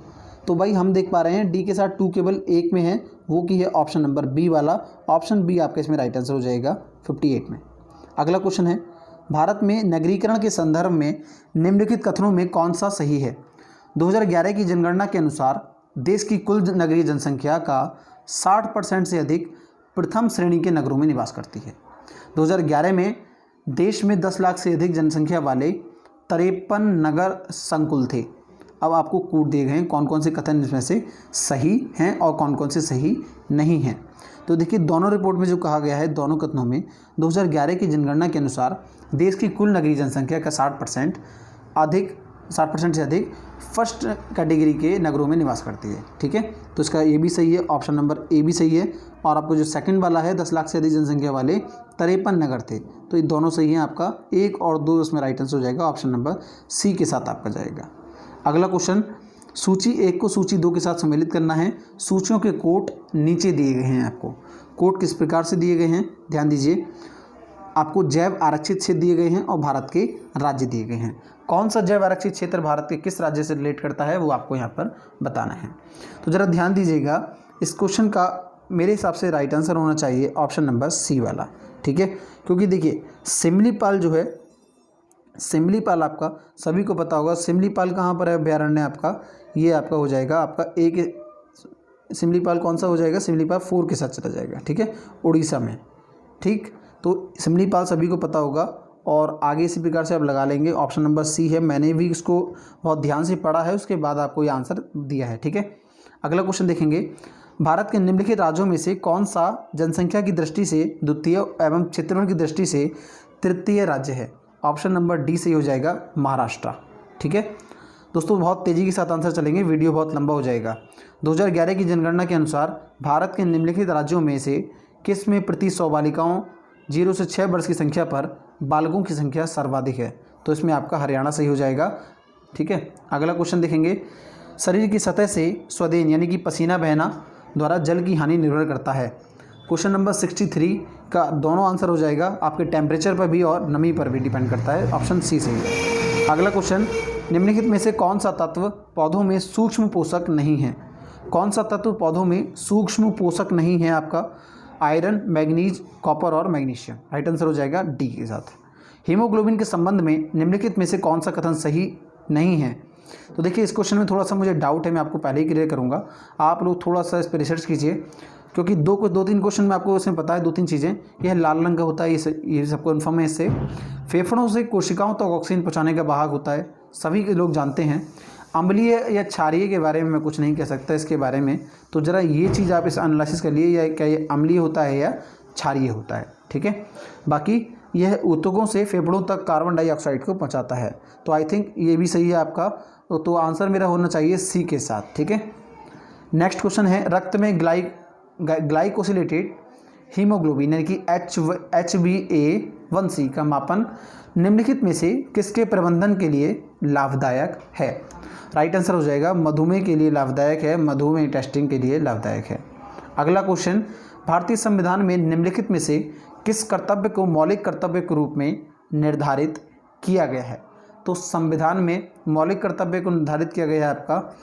तो भाई हम देख पा रहे हैं डी के साथ 2 केवल एक में है, वो की है ऑप्शन नंबर बी वाला। ऑप्शन बी आपका इसमें राइट आंसर हो जाएगा 58 में। अगला क्वेश्चन है, भारत में नगरीकरण के संदर्भ में निम्नलिखित कथनों में कौन सा सही है। 2011 की जनगणना के अनुसार देश की कुल नगरीय जनसंख्या का 60% से अधिक प्रथम श्रेणी के नगरों में निवास करती है। 2011 में देश में 10 लाख से अधिक जनसंख्या वाले 53 नगर संकुल थे। अब आपको कोड दिए गए हैं कौन कौन से कथन इसमें से सही हैं और कौन कौन से सही नहीं हैं। तो देखिए दोनों रिपोर्ट में जो कहा गया है, दोनों कथनों में 2011 की जनगणना के अनुसार देश की कुल नगरीय जनसंख्या का 60% से अधिक फर्स्ट कैटेगरी के नगरों में निवास करती है। ठीक है, तो इसका ए भी सही है, ऑप्शन नंबर ए भी सही है। और आपको जो सेकंड वाला है 10 लाख से अधिक जनसंख्या वाले 53 नगर थे, तो ये दोनों सही हैं। आपका 1 और 2 इसमें राइट आंसर हो जाएगा, ऑप्शन नंबर सी के साथ आपका जाएगा। अगला क्वेश्चन, सूची 1 को सूची 2 के साथ सम्मिलित करना है। सूचियों के कोट नीचे दिए गए हैं। आपको कोट किस प्रकार से दिए गए हैं, ध्यान दीजिए। आपको जैव आरक्षित क्षेत्र दिए गए हैं और भारत के राज्य दिए गए हैं। कौन सा जैव आरक्षित क्षेत्र भारत के किस राज्य से रिलेट करता है वो आपको यहाँ पर बताना है। तो ज़रा ध्यान दीजिएगा, इस क्वेश्चन का मेरे हिसाब से राइट आंसर होना चाहिए ऑप्शन नंबर सी वाला। ठीक है, क्योंकि देखिए सिमलीपाल जो है, सिमलीपाल आपका सभी को पता होगा। सिमलीपाल कहाँ पर है अभ्यारण्य आपका, ये आपका हो जाएगा आपका एक, सिमलीपाल कौन सा हो जाएगा, सिमलीपाल 4 के साथ चला जाएगा। ठीक है, उड़ीसा में। ठीक, तो सिमलीपाल सभी को पता होगा और आगे इसी प्रकार से आप लगा लेंगे। ऑप्शन नंबर सी है, मैंने भी इसको बहुत ध्यान से पढ़ा है, उसके बाद आपको ये आंसर दिया है। ठीक है, अगला क्वेश्चन देखेंगे। भारत के निम्नलिखित राज्यों में से कौन सा जनसंख्या की दृष्टि से द्वितीय एवं क्षेत्रफल की दृष्टि से तृतीय राज्य है। ऑप्शन नंबर डी सही हो जाएगा, महाराष्ट्र। ठीक है दोस्तों, बहुत तेज़ी के साथ आंसर चलेंगे, वीडियो बहुत लंबा हो जाएगा। 2011 की जनगणना के अनुसार भारत के निम्नलिखित राज्यों में से किस में प्रति 100 बालिकाओं 0 से 6 वर्ष की संख्या पर बालकों की संख्या सर्वाधिक है। तो इसमें आपका हरियाणा सही हो जाएगा। ठीक है, अगला क्वेश्चन देखेंगे। शरीर की सतह से स्वदेन यानी कि पसीना बहना द्वारा जल की हानि निर्भर करता है। क्वेश्चन नंबर 63 का दोनों आंसर हो जाएगा, आपके टेम्परेचर पर भी और नमी पर भी डिपेंड करता है। ऑप्शन सी सही है। अगला क्वेश्चन, निम्नलिखित में से कौन सा तत्व पौधों में सूक्ष्म पोषक नहीं है। कौन सा तत्व पौधों में सूक्ष्म पोषक नहीं है आपका, आयरन, मैग्नीज, कॉपर और मैग्नीशियम। राइट आंसर हो जाएगा डी के साथ। हीमोग्लोबिन के संबंध में निम्नलिखित में से कौन सा कथन सही नहीं है। तो देखिए इस क्वेश्चन में थोड़ा सा मुझे डाउट है, मैं आपको पहले ही क्लियर करूंगा, आप लोग थोड़ा सा इस पर रिसर्च कीजिए, क्योंकि 2-3 क्वेश्चन में आपको इसमें पता है 2-3 चीज़ें। यह लाल रंग का होता है, ये सबको इन्फॉर्म है। इससे फेफड़ों से कोशिकाओं तक ऑक्सीजन पहुँचाने का वाहक होता है, सभी के लोग जानते हैं। अम्लीय या क्षारीय के बारे में मैं कुछ नहीं कह सकता इसके बारे में, तो ज़रा ये चीज़ आप इस एनालिसिस कर लिए, या क्या ये अम्लीय होता है या क्षारीय होता है। ठीक है, बाकी यह ऊतकों से फेफड़ों तक कार्बन डाइऑक्साइड को पहुंचाता है। तो आई थिंक ये भी सही है आपका, तो आंसर मेरा होना चाहिए सी के साथ। ठीक है, नेक्स्ट क्वेश्चन है, रक्त में ग्लाइकोसिलेटेड हीमोग्लोबिन यानी कि HbA1c का मापन निम्नलिखित में से किसके प्रबंधन के लिए लाभदायक है। राइट आंसर हो जाएगा मधुमेह के लिए लाभदायक है, मधुमेह टेस्टिंग के लिए लाभदायक है। अगला क्वेश्चन, भारतीय संविधान में निम्नलिखित में से किस कर्तव्य को मौलिक कर्तव्य के रूप में निर्धारित किया गया है। तो संविधान में मौलिक कर्तव्य को निर्धारित किया गया है आपका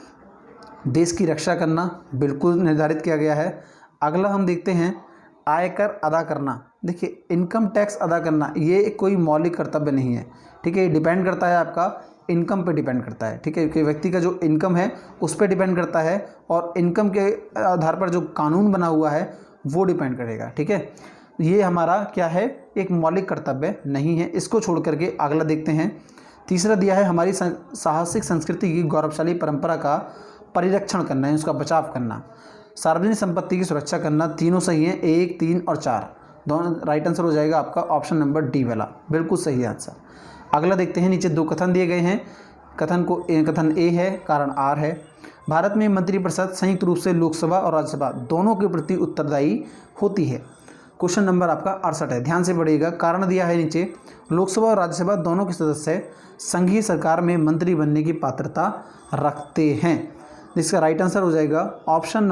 देश की रक्षा करना, बिल्कुल निर्धारित किया गया है। अगला हम देखते हैं आयकर अदा करना। देखिए इनकम टैक्स अदा करना ये कोई मौलिक कर्तव्य नहीं है, ठीक है। ये डिपेंड करता है आपका इनकम पे डिपेंड करता है, ठीक है, कि व्यक्ति का जो इनकम है उस पर डिपेंड करता है और इनकम के आधार पर जो कानून बना हुआ है वो डिपेंड करेगा, ठीक है। ये हमारा क्या है, एक मौलिक कर्तव्य नहीं है। इसको छोड़ करके अगला देखते हैं। तीसरा दिया है हमारी साहसिक संस्कृति की गौरवशाली परंपरा का परिरक्षण करना है, उसका बचाव करना, सार्वजनिक संपत्ति की सुरक्षा करना। तीनों सही हैं, 1, 3 और 4 दोनों राइट आंसर हो जाएगा आपका ऑप्शन नंबर डी वाला, बिल्कुल सही आंसर। अगला देखते हैं, नीचे 2 कथन दिए गए हैं। कथन ए है, कारण आर है। भारत में मंत्रिपरिषद संयुक्त रूप से लोकसभा और राज्यसभा दोनों के प्रति उत्तरदायी होती है। क्वेश्चन नंबर आपका 68 है, ध्यान से पढ़िएगा। कारण दिया है नीचे, लोकसभा और राज्यसभा दोनों के सदस्य संघीय सरकार में मंत्री बनने की पात्रता रखते हैं, जिसका राइट आंसर हो जाएगा ऑप्शन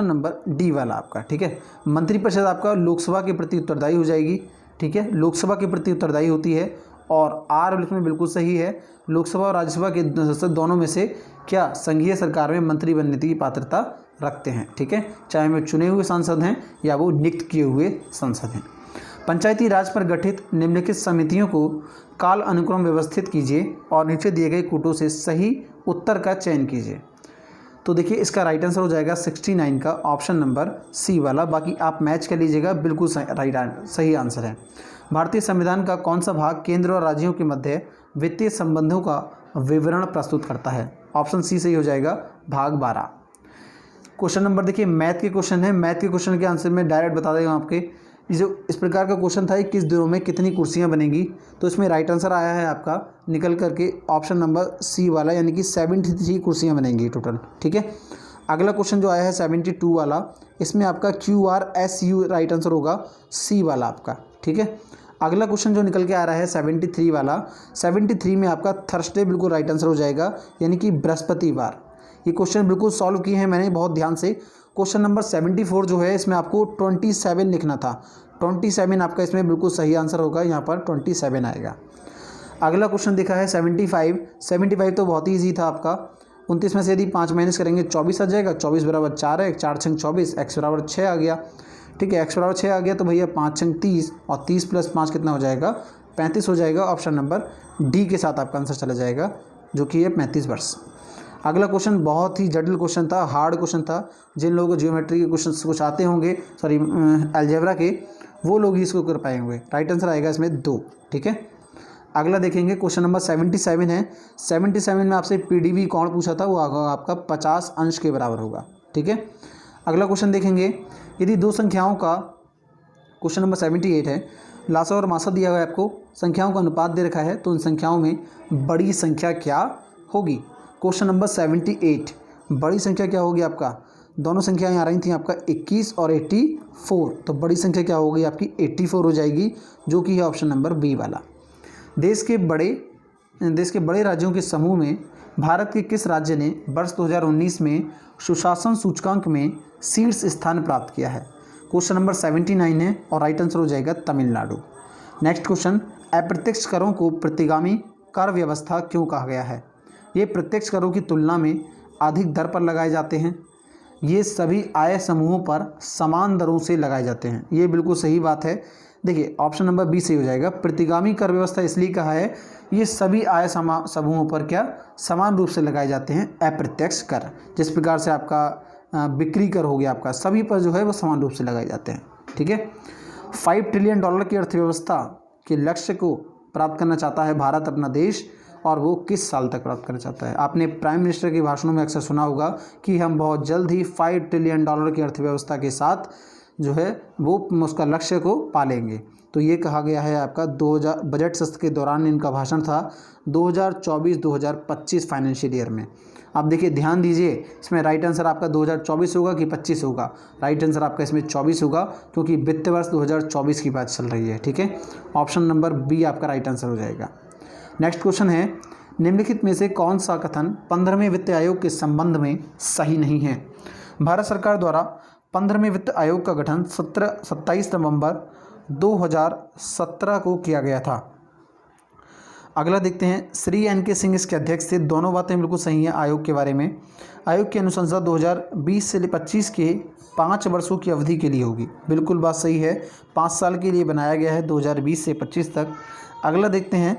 नंबर डी वाला आपका, ठीक है। मंत्रिपरिषद आपका लोकसभा के प्रति उत्तरदायी हो जाएगी, ठीक है, लोकसभा के प्रति उत्तरदायी होती है। और आर में बिल्कुल सही है, लोकसभा और राज्यसभा के सदस्य दोनों में से क्या संघीय सरकार में मंत्री बनने की पात्रता रखते हैं, ठीक है, चाहे वे चुने हुए सांसद हैं या वो नियुक्त किए हुए सांसद हैं। पंचायती राज पर गठित निम्नलिखित समितियों को काल अनुक्रम व्यवस्थित कीजिए और नीचे दिए गए कूटों से सही उत्तर का चयन कीजिए। तो देखिए इसका राइट आंसर हो जाएगा 69 का ऑप्शन नंबर सी वाला, बाकी आप मैच कर लीजिएगा, बिल्कुल सही आंसर है। भारतीय संविधान का कौन सा भाग केंद्र और राज्यों के मध्य वित्तीय संबंधों का विवरण प्रस्तुत करता है? ऑप्शन सी सही हो जाएगा, भाग 12। क्वेश्चन नंबर देखिए मैथ के क्वेश्चन है, मैथ के क्वेश्चन के आंसर में डायरेक्ट बता देगा आपके। जो इस प्रकार का क्वेश्चन था, किस दिनों में कितनी कुर्सियां बनेंगी, तो इसमें राइट आंसर आया है आपका निकल करके ऑप्शन नंबर सी वाला, यानी कि 73 कुर्सियां बनेंगी टोटल, ठीक है। अगला क्वेश्चन जो आया है 72 वाला, इसमें आपका QRSU राइट आंसर होगा सी वाला आपका, ठीक है। अगला क्वेश्चन जो निकल के आ रहा है 73 वाला, 73 में आपका थर्सडे बिल्कुल राइट आंसर हो जाएगा, यानी कि बृहस्पतिवार। ये क्वेश्चन बिल्कुल सॉल्व किए हैं मैंने बहुत ध्यान से। क्वेश्चन नंबर 74 जो है इसमें आपको 27 लिखना था, 27 आपका इसमें बिल्कुल सही आंसर होगा, यहाँ पर 27 आएगा। अगला क्वेश्चन दिखा है 75 तो बहुत ही ईजी था आपका। 29 में से यदि 5 माइनस करेंगे 24 आ जाएगा, 24 बराबर 4 है, 4 छंग 24, x बराबर 6 आ गया, ठीक है, x बराबर 6 आ गया तो भैया 5 छंग 30 और 30 प्लस 5 कितना हो जाएगा, 35 हो जाएगा। ऑप्शन नंबर डी के साथ आपका आंसर चला जाएगा, जो कि है 35 वर्ष। अगला क्वेश्चन बहुत ही जटिल क्वेश्चन था, हार्ड क्वेश्चन था। जिन लोगों को ज्योमेट्री के क्वेश्चन कुछ आते होंगे, सॉरी अलजेब्रा के, वो लोग ही इसको कर पाएंगे। राइट आंसर आएगा इसमें 2, ठीक है। अगला देखेंगे क्वेश्चन नंबर 77 है। 77 में आपसे पीडीबी कौन पूछा था, वो आपका 50 अंश के बराबर होगा, ठीक है। अगला क्वेश्चन देखेंगे, यदि दो संख्याओं का, क्वेश्चन नंबर 78 है, लासा और मासा दिया हुआ है आपको, संख्याओं का अनुपात दे रखा है, तो उन संख्याओं में बड़ी संख्या क्या होगी? क्वेश्चन नंबर 78, बड़ी संख्या क्या होगी आपका? दोनों संख्याएं आ रही थी आपका 21 और 84, तो बड़ी संख्या क्या होगी आपकी 84 हो जाएगी, जो कि है ऑप्शन नंबर बी वाला। देश के बड़े राज्यों के समूह में भारत के किस राज्य ने वर्ष 2019 में सुशासन सूचकांक में शीर्ष स्थान प्राप्त किया है? क्वेश्चन नंबर 79 है और राइट आंसर हो जाएगा तमिलनाडु। नेक्स्ट क्वेश्चन, अप्रत्यक्ष करों को प्रतिगामी कर व्यवस्था क्यों कहा गया है? ये प्रत्यक्ष करों की तुलना में अधिक दर पर लगाए जाते हैं। ये सभी आय समूहों पर समान दरों से लगाए जाते हैं। ये बिल्कुल सही बात है। देखिए ऑप्शन नंबर बी सही हो जाएगा। प्रतिगामी कर व्यवस्था इसलिए कहा है, ये सभी आय समूहों पर क्या समान रूप से लगाए जाते हैं अप्रत्यक्ष कर। जिस प्रकार से आपका बिक्री कर हो गया, आपका सभी पर जो है वो समान रूप से लगाए जाते हैं, ठीक है। 5 ट्रिलियन डॉलर की अर्थव्यवस्था के लक्ष्य को प्राप्त करना चाहता है भारत अपना देश, और वो किस साल तक प्राप्त करना चाहता है? आपने प्राइम मिनिस्टर के भाषणों में अक्सर सुना होगा कि हम बहुत जल्द ही 5 ट्रिलियन डॉलर की अर्थव्यवस्था के साथ जो है वो उसका लक्ष्य को पालेंगे। तो ये कहा गया है आपका 2000 बजट सत्र के दौरान इनका भाषण था 2024-2025 फाइनेंशियल ईयर में। आप देखिए ध्यान दीजिए, इसमें राइट आंसर आपका 2024 होगा कि 25 होगा? राइट आंसर आपका इसमें 24 होगा, क्योंकि वित्त वर्ष 2024 की बात चल रही है, ठीक है। ऑप्शन नंबर बी आपका राइट आंसर हो जाएगा। नेक्स्ट क्वेश्चन है, निम्नलिखित में से कौन सा कथन 15वें वित्त आयोग के संबंध में सही नहीं है? भारत सरकार द्वारा 15वें वित्त आयोग का गठन 27 नवंबर 2017 को किया गया था। अगला देखते हैं, श्री NK सिंह इसके अध्यक्ष थे। दोनों बातें बिल्कुल सही हैं आयोग के बारे में। आयोग की अनुशंसा 2020 से 25 के 5 वर्षों की अवधि के लिए होगी। बिल्कुल बात सही है, 5 साल के लिए बनाया गया है, 2020 से 25 तक। अगला देखते हैं,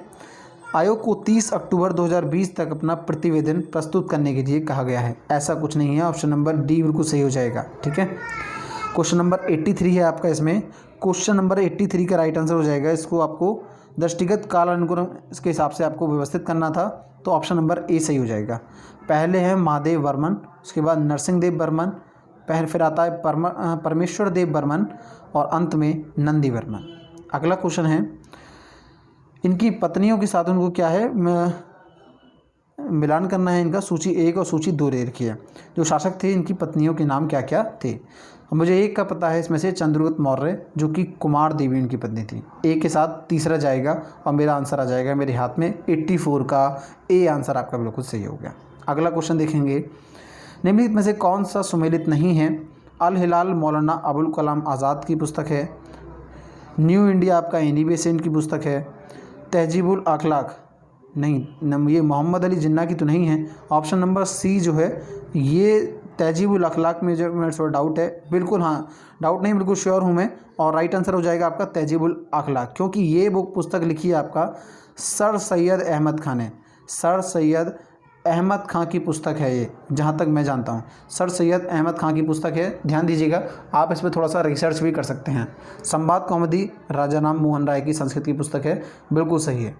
आयोग को 30 अक्टूबर 2020 तक अपना प्रतिवेदन प्रस्तुत करने के लिए कहा गया है। ऐसा कुछ नहीं है, ऑप्शन नंबर डी बिल्कुल सही हो जाएगा। ठीक है, क्वेश्चन नंबर 83 है आपका। इसमें क्वेश्चन नंबर 83 का राइट आंसर हो जाएगा। इसको आपको दृष्टिगत कालानुक्रम के हिसाब से आपको व्यवस्थित करना था, तो ऑप्शन नंबर ए सही हो जाएगा। पहले है महादेव वर्मन, उसके बाद नरसिंह देव बर्मन, फिर आता है परमेश्वर देव बर्मन और अंत में नंदी वर्मन। अगला क्वेश्चन है, इनकी पत्नियों के साथ उनको क्या है मिलान करना है। इनका सूची 1 और सूची 2 दे रखी है। जो शासक थे इनकी पत्नियों के नाम क्या क्या थे। मुझे एक का पता है इसमें से, चंद्रगुप्त मौर्य, जो कि कुमार देवी उनकी पत्नी थी। ए के साथ तीसरा जाएगा और मेरा आंसर आ जाएगा मेरे हाथ में 84 का ए आंसर आपका बिल्कुल सही हो गया। अगला क्वेश्चन देखेंगे, निम्नलिखित में से कौन सा सुमेलित नहीं है। अल हिलाल मौलाना अबुल कलाम आज़ाद की पुस्तक है। न्यू इंडिया आपका एनी बेसेंट की पुस्तक है। तहजीबुल अखलाक नहीं, ये मोहम्मद अली जिन्ना की तो नहीं है। ऑप्शन नंबर सी जो है ये तहजीबुल अखलाक में जो मेरे थोड़ा डाउट है, बिल्कुल हाँ डाउट नहीं बिल्कुल श्योर हूँ मैं, और राइट आंसर हो जाएगा आपका तहजीबुल अखलाक, क्योंकि ये बुक पुस्तक लिखी है आपका सर सैयद अहमद खान ने। सर सैयद अहमद खां की पुस्तक है ये, जहाँ तक मैं जानता हूँ सर सैयद अहमद खां की पुस्तक है। ध्यान दीजिएगा, आप इस पर थोड़ा सा रिसर्च भी कर सकते हैं। संवाद कौमुदी राजा राम मोहन राय की संस्कृत की पुस्तक है, बिल्कुल सही है।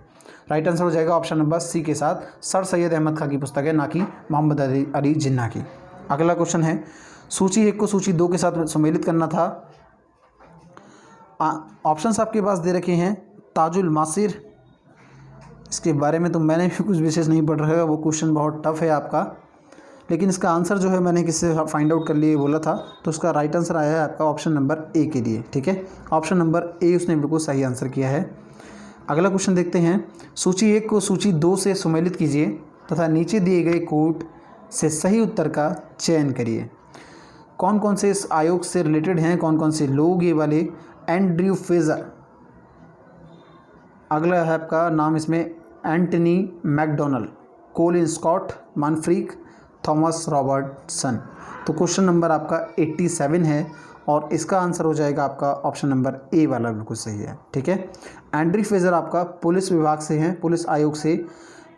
राइट आंसर हो जाएगा ऑप्शन नंबर सी के साथ, सर सैयद अहमद खां की पुस्तक है, ना कि मोहम्मद अली जिन्ना की। अगला क्वेश्चन है, सूची 1 को सूची 2 के साथ सम्मिलित करना था। ऑप्शंस आपके पास दे रखे हैं। ताजुल मासिर, इसके बारे में तो मैंने भी कुछ विशेष नहीं पढ़ रहा है, वो क्वेश्चन बहुत टफ है आपका, लेकिन इसका आंसर जो है मैंने किससे फाइंड आउट कर लिए बोला था, तो उसका राइट आंसर आया है आपका ऑप्शन नंबर ए के लिए। ठीक है, ऑप्शन नंबर ए उसने बिल्कुल सही आंसर किया है। अगला क्वेश्चन देखते हैं, सूची 1 को सूची 2 से सम्मिलित कीजिए तथा नीचे दिए गए कोट से सही उत्तर का चयन करिए। कौन कौन से इस आयोग से रिलेटेड हैं, कौन कौन से लोग ये वाले। एंड्रयू फ्रेजर, अगला है आपका नाम इसमें एंटनी मैकडोनल्ड, कोलिन स्कॉट, मानफ्रीक, थॉमस रॉबर्टसन। तो क्वेश्चन नंबर आपका 87 है और इसका आंसर हो जाएगा आपका ऑप्शन नंबर ए वाला बिल्कुल सही है। ठीक है, एंड्रयू फ्रेजर आपका पुलिस विभाग से हैं, पुलिस आयोग से।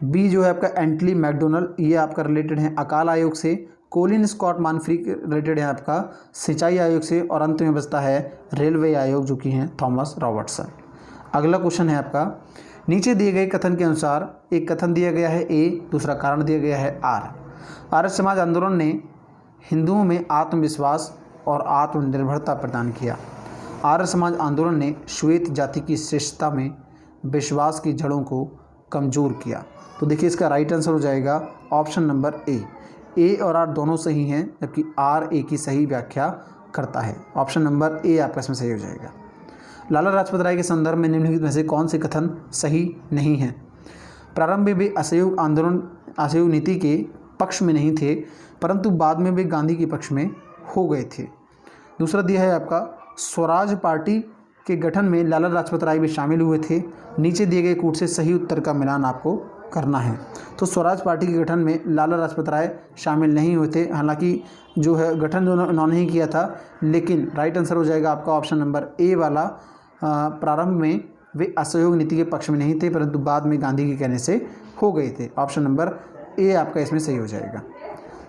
बी जो है आपका एंटनी मैकडोनल्ड, ये आपका रिलेटेड है अकाल आयोग से। कोलिन स्कॉट मानफ्रीक रिलेटेड है आपका सिंचाई आयोग से। और अंत में बचता है रेलवे आयोग, जो कि हैं थॉमस रॉबर्टसन। अगला क्वेश्चन है आपका, नीचे दिए गए कथन के अनुसार एक कथन दिया गया है ए, दूसरा कारण दिया गया है आर। आर्य समाज आंदोलन ने हिंदुओं में आत्मविश्वास और आत्मनिर्भरता प्रदान किया। आर्य समाज आंदोलन ने श्वेत जाति की श्रेष्ठता में विश्वास की जड़ों को कमज़ोर किया। तो देखिए इसका राइट आंसर हो जाएगा ऑप्शन नंबर ए और आर दोनों सही हैं, जबकि आर ए की सही व्याख्या करता है। ऑप्शन नंबर ए आपका इसमें सही हो जाएगा। लाला लाजपत राय के संदर्भ में निम्नलिखित में से कौन से कथन सही नहीं हैं। प्रारंभ में वे असहयोग नीति के पक्ष में नहीं थे, परंतु बाद में वे गांधी के पक्ष में हो गए थे। दूसरा दिया है आपका, स्वराज पार्टी के गठन में लाला लाजपत राय भी शामिल हुए थे। नीचे दिए गए कूट से सही उत्तर का मिलान आपको करना है। तो स्वराज पार्टी के गठन में लाला लाजपत राय शामिल नहीं हुए थे, हालांकि जो है गठन उन्होंने ही किया था, लेकिन राइट आंसर हो जाएगा आपका ऑप्शन नंबर ए वाला। प्रारंभ में वे असहयोग नीति के पक्ष में नहीं थे, परंतु बाद में गांधी के कहने से हो गए थे। ऑप्शन नंबर ए आपका इसमें सही हो जाएगा।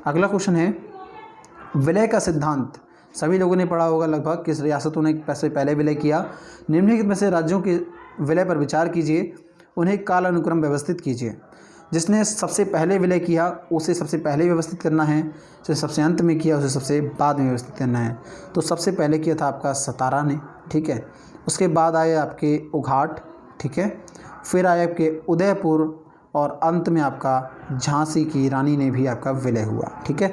अगला क्वेश्चन है, विलय का सिद्धांत सभी लोगों ने पढ़ा होगा लगभग। किस रियासतों ने पहले विलय किया। निम्नलिखित में से राज्यों के विलय पर विचार कीजिए, उन्हें काल अनुक्रम व्यवस्थित कीजिए। जिसने सबसे पहले विलय किया उसे सबसे पहले व्यवस्थित करना है, जिसने सबसे अंत में किया उसे सबसे बाद में व्यवस्थित करना है। तो सबसे पहले किया था आपका सतारा ने, ठीक है। उसके बाद आए आपके उघाट, ठीक है। फिर आए आपके उदयपुर और अंत में आपका झांसी की रानी ने भी आपका विलय हुआ, ठीक है।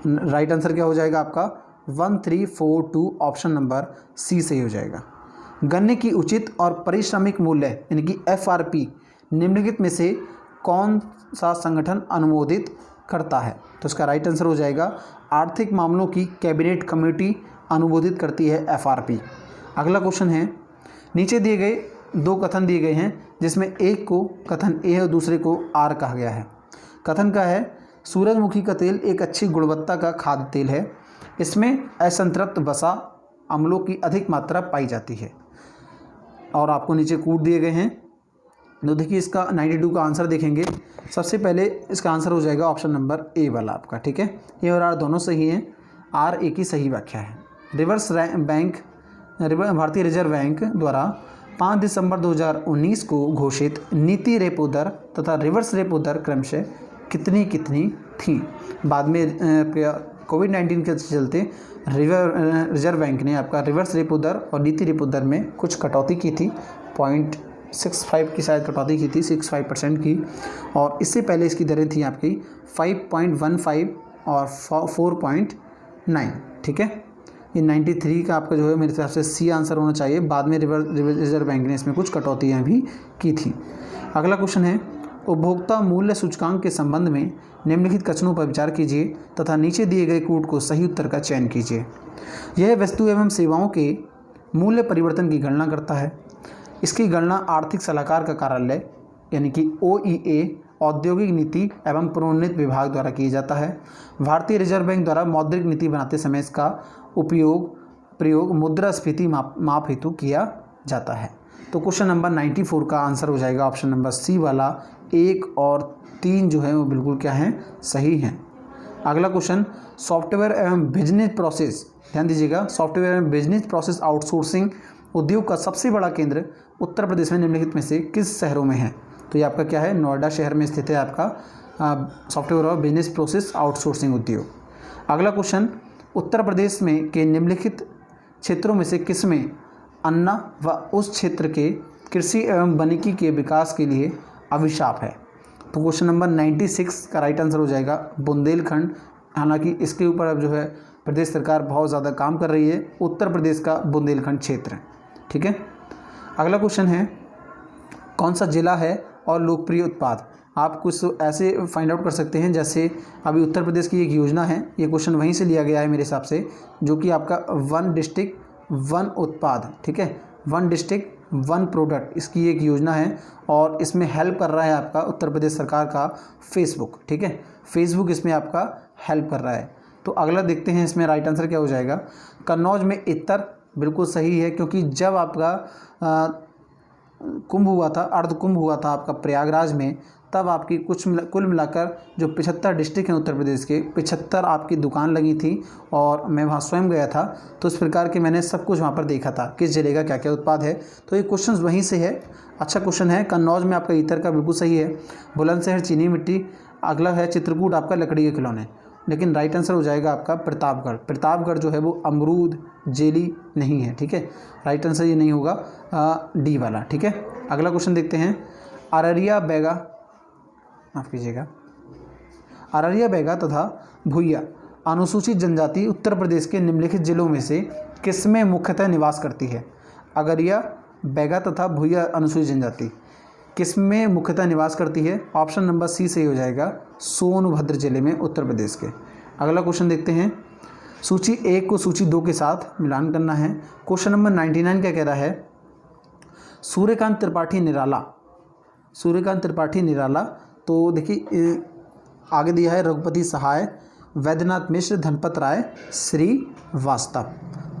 राइट आंसर क्या हो जाएगा आपका 1342 ऑप्शन नंबर सी सही हो जाएगा। गन्ने की उचित और पारिश्रमिक मूल्य यानी कि FRP निम्नलिखित में से कौन सा संगठन अनुमोदित करता है। तो इसका राइट आंसर हो जाएगा आर्थिक मामलों की कैबिनेट कमेटी अनुमोदित करती है FRP। अगला क्वेश्चन है, नीचे दिए गए दो कथन दिए गए हैं, जिसमें एक को कथन ए और दूसरे को आर कहा गया है। कथन का है सूरजमुखी का तेल एक अच्छी गुणवत्ता का खाद्य तेल है, इसमें असंतृप्त वसा अम्लों की अधिक मात्रा पाई जाती है। और आपको नीचे कूट दिए गए हैं। तो देखिए इसका 92 का आंसर देखेंगे। सबसे पहले इसका आंसर हो जाएगा ऑप्शन नंबर ए वाला आपका, ठीक है। ए और आर दोनों सही हैं, आर ए की सही व्याख्या है। भारतीय रिजर्व बैंक द्वारा 5 दिसंबर 2019 को घोषित नीति रेपो दर तथा रिवर्स रेपो दर क्रमशः कितनी थी। बाद में कोविड-19 के चलते रिजर्व बैंक ने आपका रिवर्स रेपो दर और नीति रेपो दर में कुछ कटौती की थी, 0.65 की शायद कटौती की थी, 65% की। और इससे पहले इसकी दरें थी आपकी 5.15 और 4.9, ठीक है। ये 93 का आपका जो है मेरे हिसाब से सी आंसर होना चाहिए। बाद में रिजर्व बैंक ने इसमें कुछ कटौतियाँ भी की थी। अगला क्वेश्चन है उपभोक्ता मूल्य सूचकांक के संबंध में निम्नलिखित कथनों पर विचार कीजिए तथा नीचे दिए गए कूट को सही उत्तर का चयन कीजिए। यह वस्तु एवं सेवाओं के मूल्य परिवर्तन की गणना करता है। इसकी गणना आर्थिक सलाहकार का कार्यालय यानी कि OEA औद्योगिक नीति एवं प्रोन्नति विभाग द्वारा किया जाता है। भारतीय रिजर्व बैंक द्वारा मौद्रिक नीति बनाते समय इसका प्रयोग मुद्रास्फीति माप हेतु किया जाता है। तो क्वेश्चन नंबर 94 का आंसर हो जाएगा ऑप्शन नंबर सी वाला। 1 और 3 जो है वो बिल्कुल क्या हैं, सही हैं। अगला क्वेश्चन सॉफ्टवेयर एवं बिजनेस प्रोसेस, ध्यान दीजिएगा, सॉफ्टवेयर एवं बिजनेस प्रोसेस आउटसोर्सिंग उद्योग का सबसे बड़ा केंद्र उत्तर प्रदेश में निम्नलिखित में से किस शहरों में है। तो ये आपका क्या है, नोएडा शहर में स्थित है आपका सॉफ्टवेयर और बिजनेस प्रोसेस आउटसोर्सिंग उद्योग। अगला क्वेश्चन उत्तर प्रदेश में के निम्नलिखित क्षेत्रों में से किसमें अन्ना व उस क्षेत्र के कृषि एवं वानिकी के विकास के लिए अभिशाप है। तो क्वेश्चन नंबर 96 का राइट आंसर हो जाएगा बुंदेलखंड। हालांकि इसके ऊपर अब जो है प्रदेश सरकार बहुत ज़्यादा काम कर रही है, उत्तर प्रदेश का बुंदेलखंड क्षेत्र, ठीक है। अगला क्वेश्चन है कौन सा जिला है और लोकप्रिय उत्पाद। आप कुछ ऐसे फाइंड आउट कर सकते हैं, जैसे अभी उत्तर प्रदेश की एक योजना है, ये क्वेश्चन वहीं से लिया गया है मेरे हिसाब से, जो कि आपका 1 डिस्ट्रिक्ट 1 उत्पाद, ठीक है, 1 डिस्ट्रिक्ट 1 प्रोडक्ट, इसकी एक योजना है और इसमें हेल्प कर रहा है आपका उत्तर प्रदेश सरकार का फेसबुक, ठीक है, फेसबुक इसमें आपका हेल्प कर रहा है। तो अगला देखते हैं इसमें राइट आंसर क्या हो जाएगा। कन्नौज में इत्तर बिल्कुल सही है, क्योंकि जब आपका कुंभ हुआ था, अर्ध कुंभ हुआ था आपका प्रयागराज में, तब आपकी कुल मिलाकर जो 75 डिस्ट्रिक्ट हैं उत्तर प्रदेश के, 75 आपकी दुकान लगी थी और मैं वहाँ स्वयं गया था। तो इस प्रकार के मैंने सब कुछ वहाँ पर देखा था, किस जिले का क्या क्या उत्पाद है। तो ये क्वेश्चन वहीं से है, अच्छा क्वेश्चन है। कन्नौज में आपका इतर का बिल्कुल सही है। बुलंदशहर चीनी मिट्टी। अगला है चित्रकूट आपका लकड़ी के खिलौने, लेकिन राइट आंसर हो जाएगा आपका प्रतापगढ़। प्रतापगढ़ जो है वो अमरूद जेली नहीं है, ठीक है, राइट आंसर ये नहीं होगा, डी वाला, ठीक है। अगला क्वेश्चन देखते हैं अररिया बैगा, माफ़ कीजिएगा, अररिया बैगा तथा भुइया अनुसूचित जनजाति उत्तर प्रदेश के निम्नलिखित जिलों में से किसमें मुख्यतः निवास करती है। अररिया बैगा तथा भुइया अनुसूचित जनजाति किसमें मुख्यतः निवास करती है। ऑप्शन नंबर सी सही हो जाएगा, सोनभद्र जिले में उत्तर प्रदेश के। अगला क्वेश्चन देखते हैं सूची 1 को सूची 2 के साथ मिलान करना है। क्वेश्चन नंबर 99 क्या कह रहा है, सूर्यकांत त्रिपाठी निराला, सूर्यकांत त्रिपाठी निराला। तो देखिए आगे दिया है रघुपति सहाय, वैद्यनाथ मिश्र, धनपत राय, श्रीवास्तव।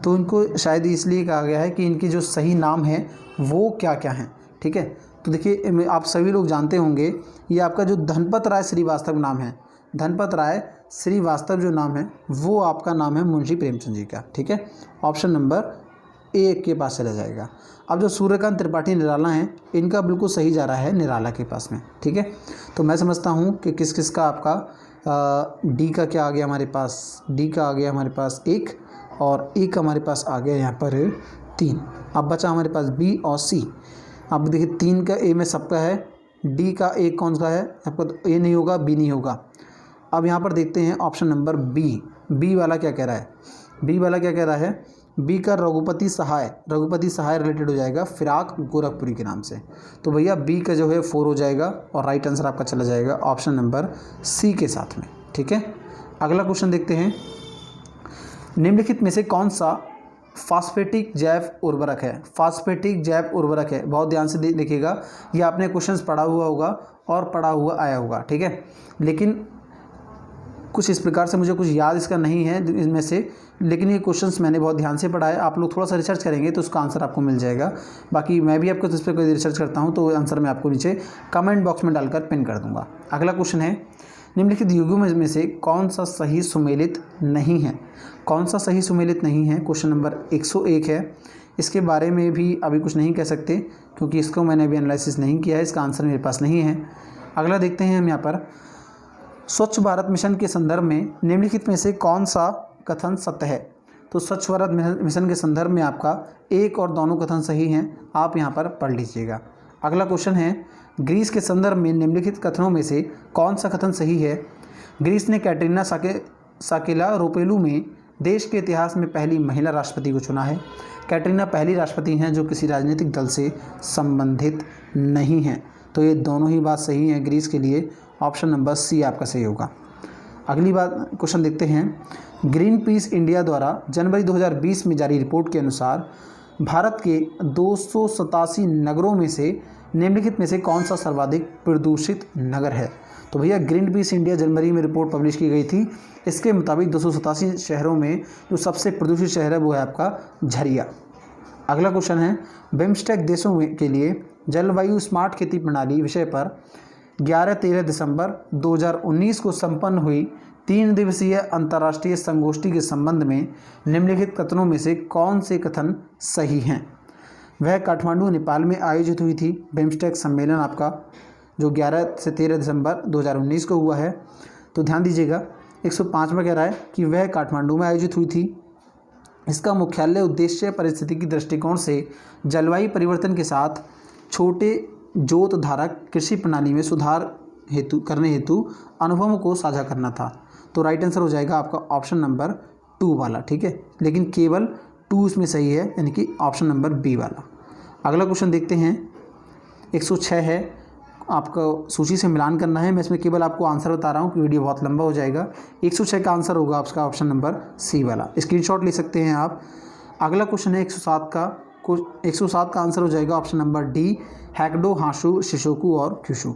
तो इनको शायद इसलिए कहा गया है कि इनके जो सही नाम हैं वो क्या क्या हैं, ठीक है। तो देखिए आप सभी लोग जानते होंगे, ये आपका जो धनपत राय श्रीवास्तव नाम है, धनपत राय श्रीवास्तव जो नाम है वो आपका नाम है मुंशी प्रेमचंद जी का, ठीक है। ऑप्शन नंबर ए के पास चला जाएगा। अब जो सूर्यकांत त्रिपाठी निराला हैं, इनका बिल्कुल सही जा रहा है निराला के पास में, ठीक है। तो मैं समझता हूँ कि किस किस का आपका डी का क्या आ गया हमारे पास, डी का आ गया हमारे पास 1 और ए का हमारे पास आ गया यहाँ पर 3। अब बचा हमारे पास बी और सी। अब देखिए 3 का ए में सबका है, डी का ए कौन सा है आपका, तो ए नहीं होगा, बी नहीं होगा। अब यहाँ पर देखते हैं ऑप्शन नंबर बी, बी वाला क्या कह रहा है, बी वाला क्या कह रहा है, बी का रघुपति सहाय, रघुपति सहाय रिलेटेड हो जाएगा फिराक गोरखपुरी के नाम से। तो भैया बी का जो है 4 हो जाएगा और राइट आंसर आपका चला जाएगा ऑप्शन नंबर सी के साथ में, ठीक है। अगला क्वेश्चन देखते हैं निम्नलिखित में से कौन सा फास्फेटिक जैव उर्वरक है। फास्फेटिक जैव उर्वरक है, बहुत ध्यान से देखिएगा, ये आपने क्वेश्चंस पढ़ा हुआ होगा और पढ़ा हुआ आया होगा, ठीक है। लेकिन कुछ इस प्रकार से मुझे कुछ याद इसका नहीं है इनमें से, लेकिन ये क्वेश्चंस मैंने बहुत ध्यान से पढ़ा है। आप लोग थोड़ा सा रिसर्च करेंगे तो उसका आंसर आपको मिल जाएगा। बाकी मैं भी आपको इस पर कोई रिसर्च करता हूँ तो आंसर मैं आपको नीचे कमेंट बॉक्स में डालकर पिन कर दूंगा। अगला क्वेश्चन है, निम्नलिखित युग्मों में से कौन सा सही सुमेलित नहीं है? कौन सा सही सुमेलित नहीं है? क्वेश्चन नंबर 101 है। इसके बारे में भी अभी कुछ नहीं कह सकते क्योंकि इसको मैंने अभी एनालिसिस नहीं किया है, इसका आंसर मेरे पास नहीं है। अगला देखते हैं हम यहाँ पर, स्वच्छ भारत मिशन के संदर्भ में निम्नलिखित में से कौन सा कथन सत्य है? तो स्वच्छ भारत मिशन के संदर्भ में आपका एक और दोनों कथन सही हैं, आप यहाँ पर पढ़ लीजिएगा। अगला क्वेश्चन है, ग्रीस के संदर्भ में निम्नलिखित कथनों में से कौन सा कथन सही है? ग्रीस ने कैटरीना साकेलारोपोulou में देश के इतिहास में पहली महिला राष्ट्रपति को चुना है। कैटरीना पहली राष्ट्रपति हैं जो किसी राजनीतिक दल से संबंधित नहीं हैं। तो ये दोनों ही बात सही हैं ग्रीस के लिए, ऑप्शन नंबर सी आपका सही होगा। अगली बात क्वेश्चन देखते हैं, ग्रीन पीस इंडिया द्वारा जनवरी 2020 में जारी रिपोर्ट के अनुसार भारत के 287 नगरों में से निम्नलिखित में से कौन सा सर्वाधिक प्रदूषित नगर है? तो भैया ग्रीन पीस इंडिया जनवरी में रिपोर्ट पब्लिश की गई थी, इसके मुताबिक 287 शहरों में जो सबसे प्रदूषित शहर है वो है आपका झरिया। अगला क्वेश्चन है, बिम्स्टेक देशों के लिए जलवायु स्मार्ट खेती प्रणाली विषय पर 11-13 दिसंबर 2019 को संपन्न हुई 3 दिवसीय अंतर्राष्ट्रीय संगोष्ठी के संबंध में निम्नलिखित कथनों में से कौन से कथन सही हैं? वह काठमांडू नेपाल में आयोजित हुई थी। बिम्स्टेक सम्मेलन आपका जो 11 से 13 दिसंबर 2019 को हुआ है। तो ध्यान दीजिएगा, 105 में कह रहा है कि वह काठमांडू में आयोजित हुई थी। इसका मुख्यालय उद्देश्य पारिस्थितिकी दृष्टिकोण से जलवायु परिवर्तन के साथ छोटे जोत धारक कृषि प्रणाली में सुधार करने हेतु अनुभवों को साझा करना था। तो राइट आंसर हो जाएगा आपका ऑप्शन नंबर 2 वाला, ठीक है। लेकिन केवल 2 इसमें सही है, यानी कि ऑप्शन नंबर बी वाला। अगला क्वेश्चन देखते हैं, 106 है, आपको सूची से मिलान करना है। मैं इसमें केवल आपको आंसर बता रहा हूँ कि वीडियो बहुत लंबा हो जाएगा। 106 का आंसर होगा आपका ऑप्शन नंबर सी वाला, स्क्रीनशॉट ले सकते हैं आप। अगला क्वेश्चन है 107 का आंसर हो जाएगा ऑप्शन नंबर डी, हैकडो, हाशु, शिशोकू और क्यूशु।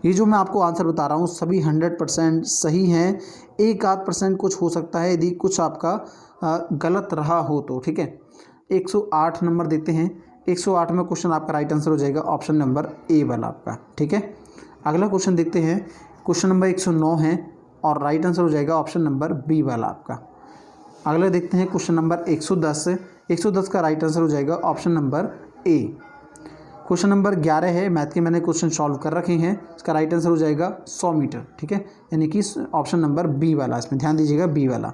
ये जो मैं आपको आंसर बता रहा हूँ सभी 100% सही हैं। 1-8% कुछ हो सकता है यदि कुछ आपका गलत रहा हो तो, ठीक है। 108 नंबर देते हैं। 108 में क्वेश्चन आपका राइट आंसर हो जाएगा ऑप्शन नंबर ए वाला आपका, ठीक है। अगला क्वेश्चन देखते हैं, क्वेश्चन नंबर 109 है और राइट आंसर हो जाएगा ऑप्शन नंबर बी वाला आपका। अगला देखते हैं क्वेश्चन नंबर 110 का राइट आंसर हो जाएगा option number A. Question number 11 है, मैथ के मैंने क्वेश्चन सॉल्व कर रखे हैं, इसका राइट आंसर हो जाएगा 100 मीटर, ठीक है, यानी कि ऑप्शन नंबर बी वाला, इसमें ध्यान दीजिएगा बी वाला।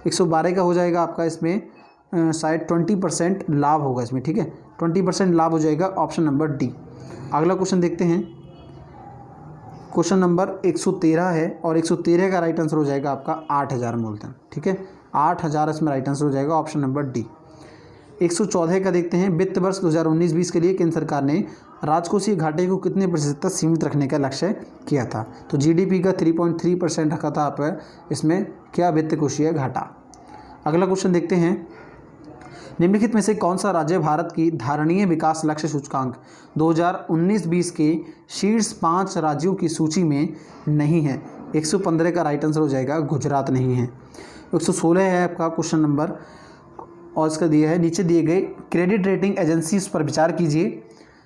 112 का हो जाएगा आपका, इसमें शायद 20% लाभ होगा इसमें, ठीक है, 20% लाभ हो जाएगा ऑप्शन नंबर डी। अगला क्वेश्चन देखते हैं, क्वेश्चन नंबर 113 है और 113 का राइट आंसर हो जाएगा आपका 8000 मूलधन, ठीक है, 8000 इसमें राइट आंसर हो जाएगा ऑप्शन नंबर डी। 114 का देखते हैं, वित्त वर्ष 2019-20 के लिए केंद्र सरकार ने राजकोषीय घाटे को कितने प्रतिशत तक सीमित रखने का लक्ष्य किया था? तो जीडीपी का 3.3% रखा था आपका इसमें क्या वित्त कोषीय घाटा। अगला क्वेश्चन देखते हैं, निम्नलिखित में से कौन सा राज्य भारत की धारणीय विकास लक्ष्य सूचकांक 2019-20 के शीर्ष 5 राज्यों की सूची में नहीं है? 115 का राइट आंसर हो जाएगा गुजरात नहीं है। 116 है आपका क्वेश्चन नंबर और इसका दिया है, नीचे दिए गए क्रेडिट रेटिंग एजेंसीज पर विचार कीजिए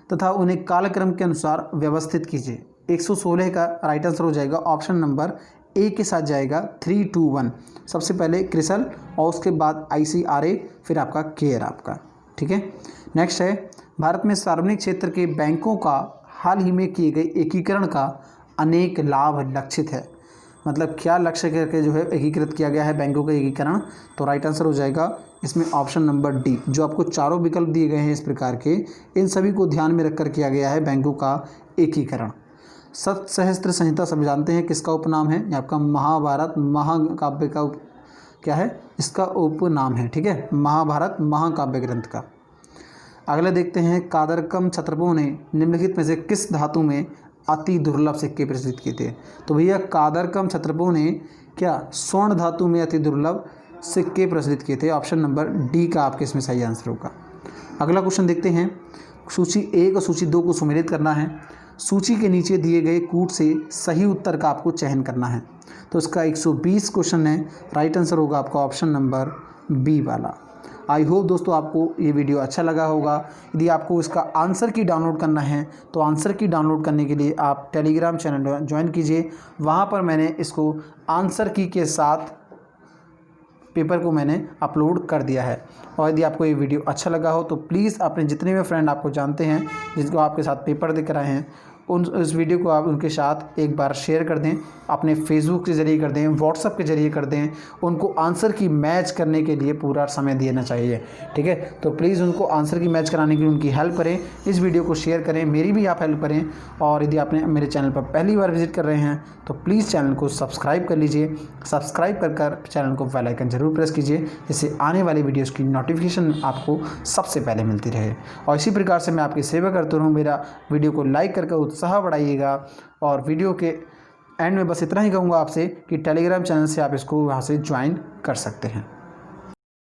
तथा उन्हें कालक्रम के अनुसार व्यवस्थित कीजिए। 116 का राइट आंसर हो जाएगा ऑप्शन नंबर ए के साथ जाएगा 3, 2, 1। सबसे पहले क्रिसल और उसके बाद ICRA, फिर आपका केयर आपका, ठीक है। नेक्स्ट है, भारत में सार्वजनिक क्षेत्र के बैंकों का हाल ही में किए गए एकीकरण का अनेक लाभ लक्षित है। मतलब क्या लक्ष्य करके जो है एकीकृत किया गया है बैंकों का एकीकरण? तो राइट आंसर हो जाएगा इसमें ऑप्शन नंबर डी। जो आपको चारों विकल्प दिए गए हैं इस प्रकार के, इन सभी को ध्यान में रखकर किया गया है बैंकों का एकीकरण। सतसहस्त्र संहिता सब जानते हैं किसका उपनाम है? ये आपका महाभारत महाकाव्य का क्या है, इसका उपनाम है, ठीक है, महाभारत महाकाव्य ग्रंथ का। अगला देखते हैं, कादरकम क्षत्रपों ने निम्नलिखित में से किस धातु में अति दुर्लभ सिक्के प्रस्तुत किए थे? तो भैया कादरकम क्षत्रपों ने क्या स्वर्ण धातु में अति दुर्लभ सिक्के प्रचलित किए थे। ऑप्शन नंबर डी का आपके इसमें सही आंसर होगा। अगला क्वेश्चन देखते हैं। सूची 1 और सूची 2 को सम्मिलित करना है। सूची के नीचे दिए गए कूट से सही उत्तर का आपको चयन करना है। तो इसका 120 क्वेश्चन है, राइट आंसर होगा आपका ऑप्शन नंबर बी वाला। आई होप दोस्तों आपको ये वीडियो अच्छा लगा होगा। यदि आपको इसका आंसर की डाउनलोड करना है तो आंसर की डाउनलोड करने के लिए आप टेलीग्राम चैनल ज्वाइन कीजिए। वहाँ पर मैंने इसको आंसर की के साथ पेपर को मैंने अपलोड कर दिया है। और यदि आपको ये वीडियो अच्छा लगा हो तो प्लीज़ अपने जितने भी फ्रेंड आपको जानते हैं जिनको आपके साथ पेपर दिख रहे हैं इस वीडियो को आप उनके साथ एक बार शेयर कर दें, अपने फेसबुक के ज़रिए कर दें, व्हाट्सएप के ज़रिए कर दें। उनको आंसर की मैच करने के लिए पूरा समय देना चाहिए, ठीक है। तो प्लीज़ उनको आंसर की मैच कराने के लिए उनकी हेल्प करें, इस वीडियो को शेयर करें, मेरी भी आप हेल्प करें। और यदि आपने मेरे चैनल पर पहली बार विजिट कर रहे हैं तो प्लीज़ चैनल को सब्सक्राइब कर लीजिए। सब्सक्राइब कर चैनल को बेल आइकन ज़रूर प्रेस कीजिए, जिससे आने वाली वीडियोज़ की नोटिफिकेशन आपको सबसे पहले मिलती रहे। और इसी प्रकार से मैं आपकी सेवा करता रहूँ। मेरा वीडियो को लाइक करके उत्साह बढ़ाइएगा। और वीडियो के एंड में बस इतना ही कहूँगा आपसे कि टेलीग्राम चैनल से आप इसको वहाँ से ज्वाइन कर सकते हैं।